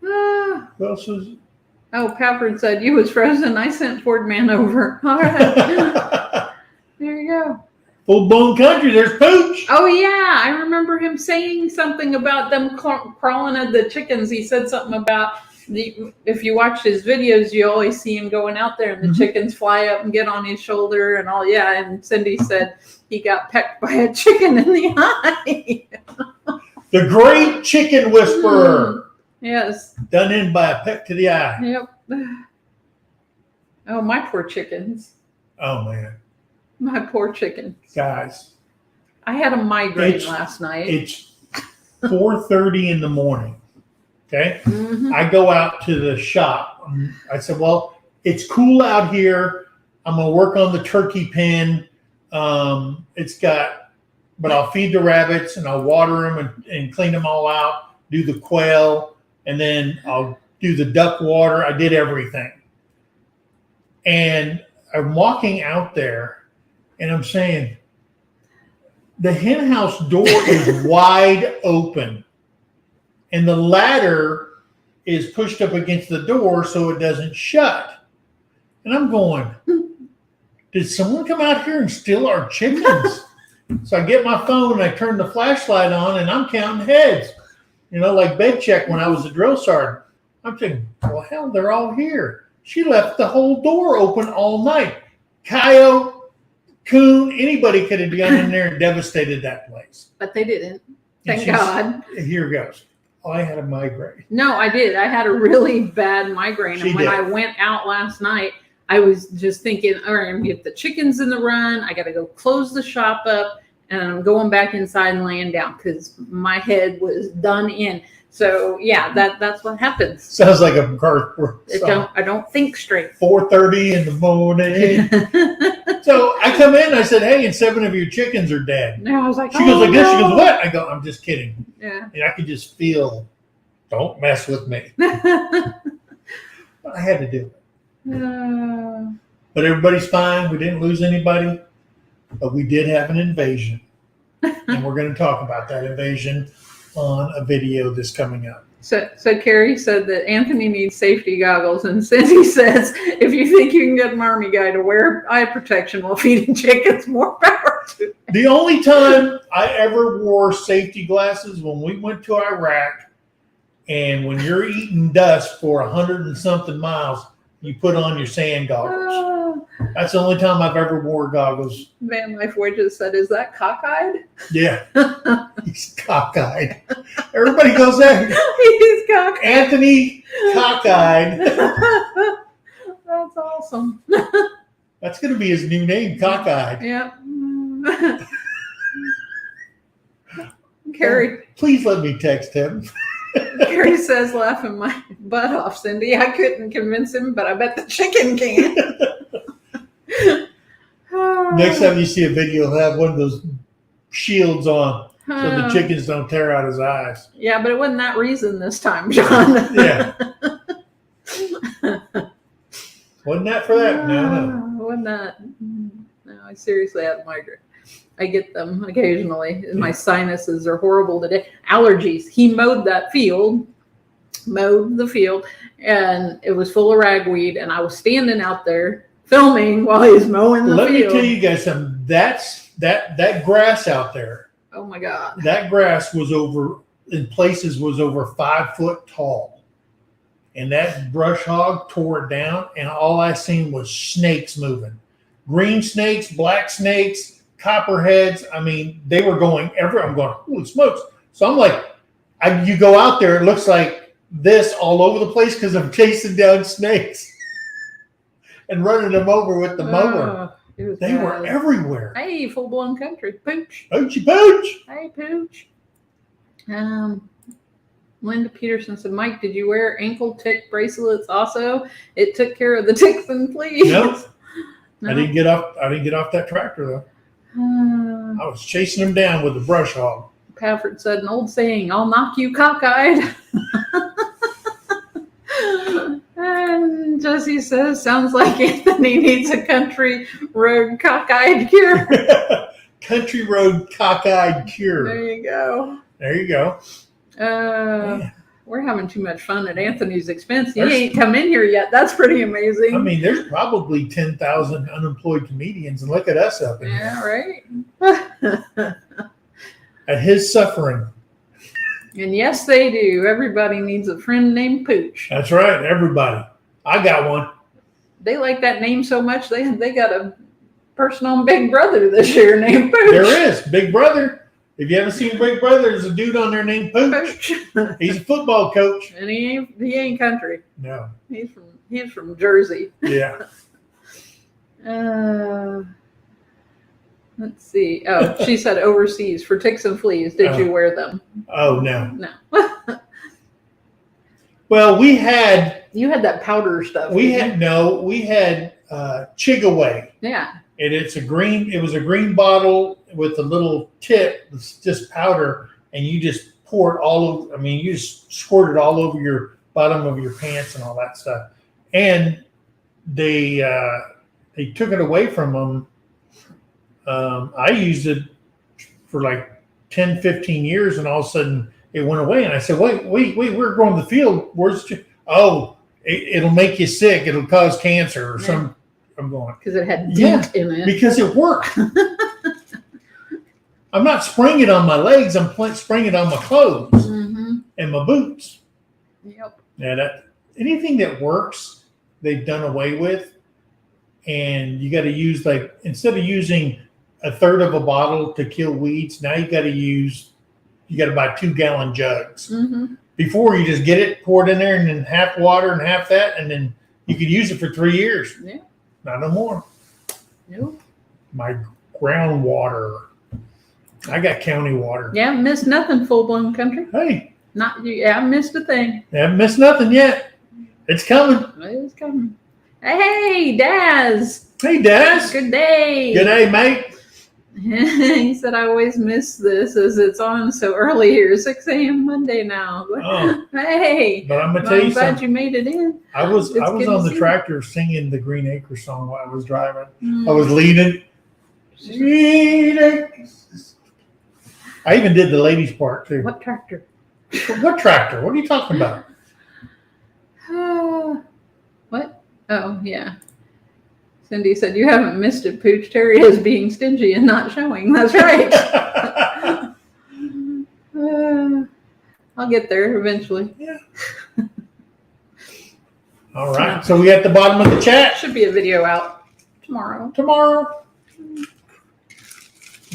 Ah. Who else was Oh, Pafford said you was frozen. I sent Ford Man over. All right. There you go. full blown country? There's Pooch. Oh yeah, I remember him saying something about them crawling at the chickens. He said something about if you watch his videos, you always see him going out there, and the chickens fly up and get on his shoulder and all. Yeah, and Cindy said he got pecked by a chicken in the eye. The great chicken whisperer. Yes. Done in by a peck to the eye. Yep. Oh, my poor chickens. Oh man, My poor chickens. guys, I had a migraine last night. it's 4:30 in the morning. Okay, Mhm. I go out to the shop. I said, "Well, it's cool out here. I'm gonna work on the turkey pen. But I'll feed the rabbits and I'll water them and clean them all out. Do the quail, and then I'll do the duck water. I did everything." And I'm walking out there, and I'm saying, the hen house door is wide open, and the ladder is pushed up against the door so it doesn't shut. And I'm going, did someone come out here and steal our chickens? So I get my phone and I turn the flashlight on, and I'm counting heads, like bed check when I was a drill sergeant. I'm thinking, well, hell, they're all here. She left the whole door open all night. Coyote, coon, anybody could have gone in there and devastated that place. But they didn't. And Thank God. Here goes. Oh, I had a migraine. No, I did. I had a really bad migraine. She And when did. I went out last night, I was just thinking, all right, I'm going to get the chickens in the run. I got to go close the shop up. And I'm going back inside and laying down because my head was done in. So, yeah, that's what happens. Sounds like a car song. I don't think straight. 4:30 in the morning. So I come in, I said, hey, and 7 of your chickens are dead. No, I was like, She goes like this. She goes, no. what? I go, I'm just kidding. Yeah. And I could just feel, don't mess with me. But I had to do it. But everybody's fine. We didn't lose anybody. But we did have an invasion. And we're going to talk about that invasion on a video that's coming up. So Carrie said that Anthony needs safety goggles, and Cindy says, if you think you can get an army guy to wear eye protection while feeding chickens, more power to you. The only time I ever wore safety glasses when we went to Iraq, and when you're eating dust for 100 and something miles, you put on your sand goggles. That's the only time I've ever wore goggles. Van Life Wages said, is that cockeyed? Yeah, he's cockeyed. Everybody goes there. He's cockeyed. Anthony cockeyed. That's awesome. That's going to be his new name, cockeyed. Yep. Carrie Please let me text him. Carrie says, laughing my butt off, Cindy. I couldn't convince him, but I bet the chicken can. Next time you see a video, he'll have one of those shields on so the chickens don't tear out his eyes. Yeah, but it wasn't that reason this time, John. Yeah. Wasn't that for that? No. Wasn't that? No, I seriously had a migraine. I get them occasionally. My sinuses are horrible today. Allergies. He mowed the field, and it was full of ragweed, and I was standing out there filming while he was mowing the Let field. me tell you guys something. That grass out there, Oh my God. that grass was in places was over 5 foot tall. And that brush hog tore it down, and all I seen was snakes moving. Green snakes, black snakes, copperheads. I mean, they were going everywhere. I'm going, holy smokes. So I'm like, you go out there, it looks like this all over the place because I'm chasing down snakes and running them over with the mower. It was They bad. were everywhere. Hey, full blown country. Pooch. Poochy pooch. Hey, Pooch. Linda Peterson said, Mike, did you wear ankle tick bracelets also? It took care of the ticks and fleas. Nope. No. I didn't get off that tractor though. I was chasing them down with the brush hog. Pafford said, an old saying, I'll knock you cockeyed. Lizzie says, sounds like Anthony needs a country road cockeyed cure. Country road cockeyed cure. There you go. There you go. Yeah. We're having too much fun at Anthony's expense. He There's- ain't come in here yet. That's pretty amazing. I mean, there's probably 10,000 unemployed comedians, and look at us up in here. Yeah, right? At his suffering. And yes, they do. Everybody needs a friend named Pooch. That's right, everybody. I got one. They like that name so much, they got a person on Big Brother this year named Pooch. There is Big Brother. If you haven't seen Big Brother, there's a dude on there named Pooch. Pooch. He's a football coach. And he ain't country. No. He's from Jersey. Yeah. Let's see. Oh, she said overseas for ticks and fleas. Did you wear them? Oh no. No. Well, we had You had that powder stuff. we didn't had Chigaway. you? Yeah. And it was a green bottle with a little tip that's just powder, and you just pour it all over. I mean, you just squirt it all over your bottom of your pants and all that stuff. And they took it away from them. I used it for like 10, 15 years, and all of a sudden it went away. And I said, wait, we're going to the field. It'll make you sick. It'll cause cancer or some. I'm going. Because it had Yeah, DEET in it. because it worked. I'm not spraying it on my legs. I'm spraying it on my clothes Mm-hmm. and my boots. Yep. Yeah, anything that works, they've done away with. And you got to use, like, instead of using a third of a bottle to kill weeds, now you got to buy 2-gallon jugs. Mm-hmm. Before, you just get it, pour it in there, and then half water and half that, and then you could use it for 3 years. Yeah. Not no more. Nope. My groundwater. I got county water. Yeah, missed nothing, full blown country. Hey, Not you. Yeah, I missed a thing. haven't missed nothing yet. It's coming. It's coming. Hey, Daz. Hey, Daz. Good day. Good day, mate. He said, I always miss this as it's on so early here, 6 a.m. Monday now. Oh, Hey, but I'm gonna well, tell I'm you glad something. you made it in. I was It's on good to the see tractor singing the Green Acres song while I was driving. Mm. I was leading. Green Acres. I even did the ladies part too. What tractor? What tractor? What are you talking about? What? Oh, yeah. Cindy said, you haven't missed it, Pooch. Terrie is being stingy and not showing. That's right. I'll get there eventually. All right. So we at the bottom of the chat Should be a video out tomorrow. tomorrow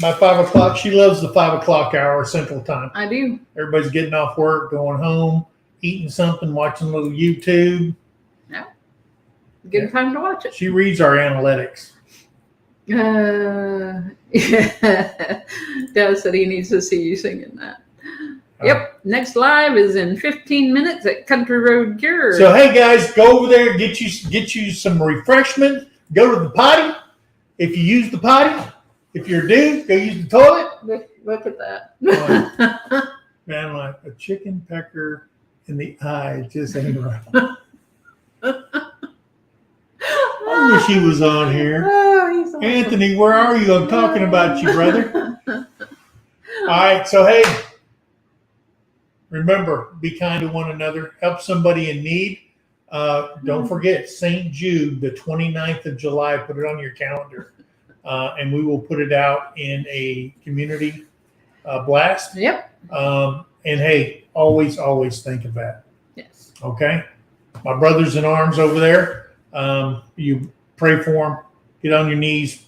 by 5 o'clock. She loves the 5 o'clock hour Central Time. I do. Everybody's getting off work, going home, eating something, watching a little YouTube. Good Yeah. time to watch it. She reads our analytics. Yeah. Dad said he needs to see you singing that. Yep. Next live is in 15 minutes at Country Road Cure. So hey guys, go over there, get you some refreshment. Go to the potty. If you use the potty, if you're a dude, go use the toilet. Look at that. Man, like a chicken pecker in the eye just ain't right. I wish he was on here. Oh, he's awesome. Anthony, where are you? I'm talking about you, brother. All right, so hey, remember, be kind to one another. Help somebody in need. Don't forget, St. Jude, the 29th of July. Put it on your calendar. And we will put it out in a community blast. Yep. And hey, always think of that. Yes. Okay? My brothers in arms over there, you pray for them. Get on your knees.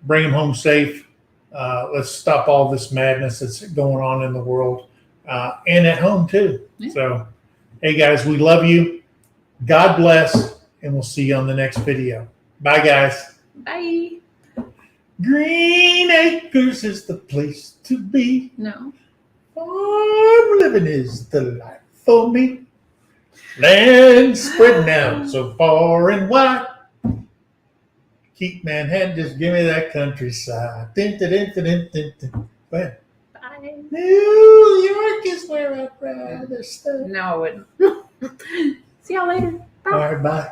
Bring them home safe. Let's stop all this madness that's going on in the world and at home too. Yeah. So, hey guys, we love you. God bless, and we'll see you on the next video. Bye, guys. Bye. Green Acres is the place to be. No. Farm living is the life for me. Land spreading out so far and wide. Keep Manhattan, just give me that countryside. Dun, dun, dun, dun, dun, dun, dun. Go ahead. Bye. New York is where I'd rather stay. No, I wouldn't. See y'all later. Bye. All right, bye.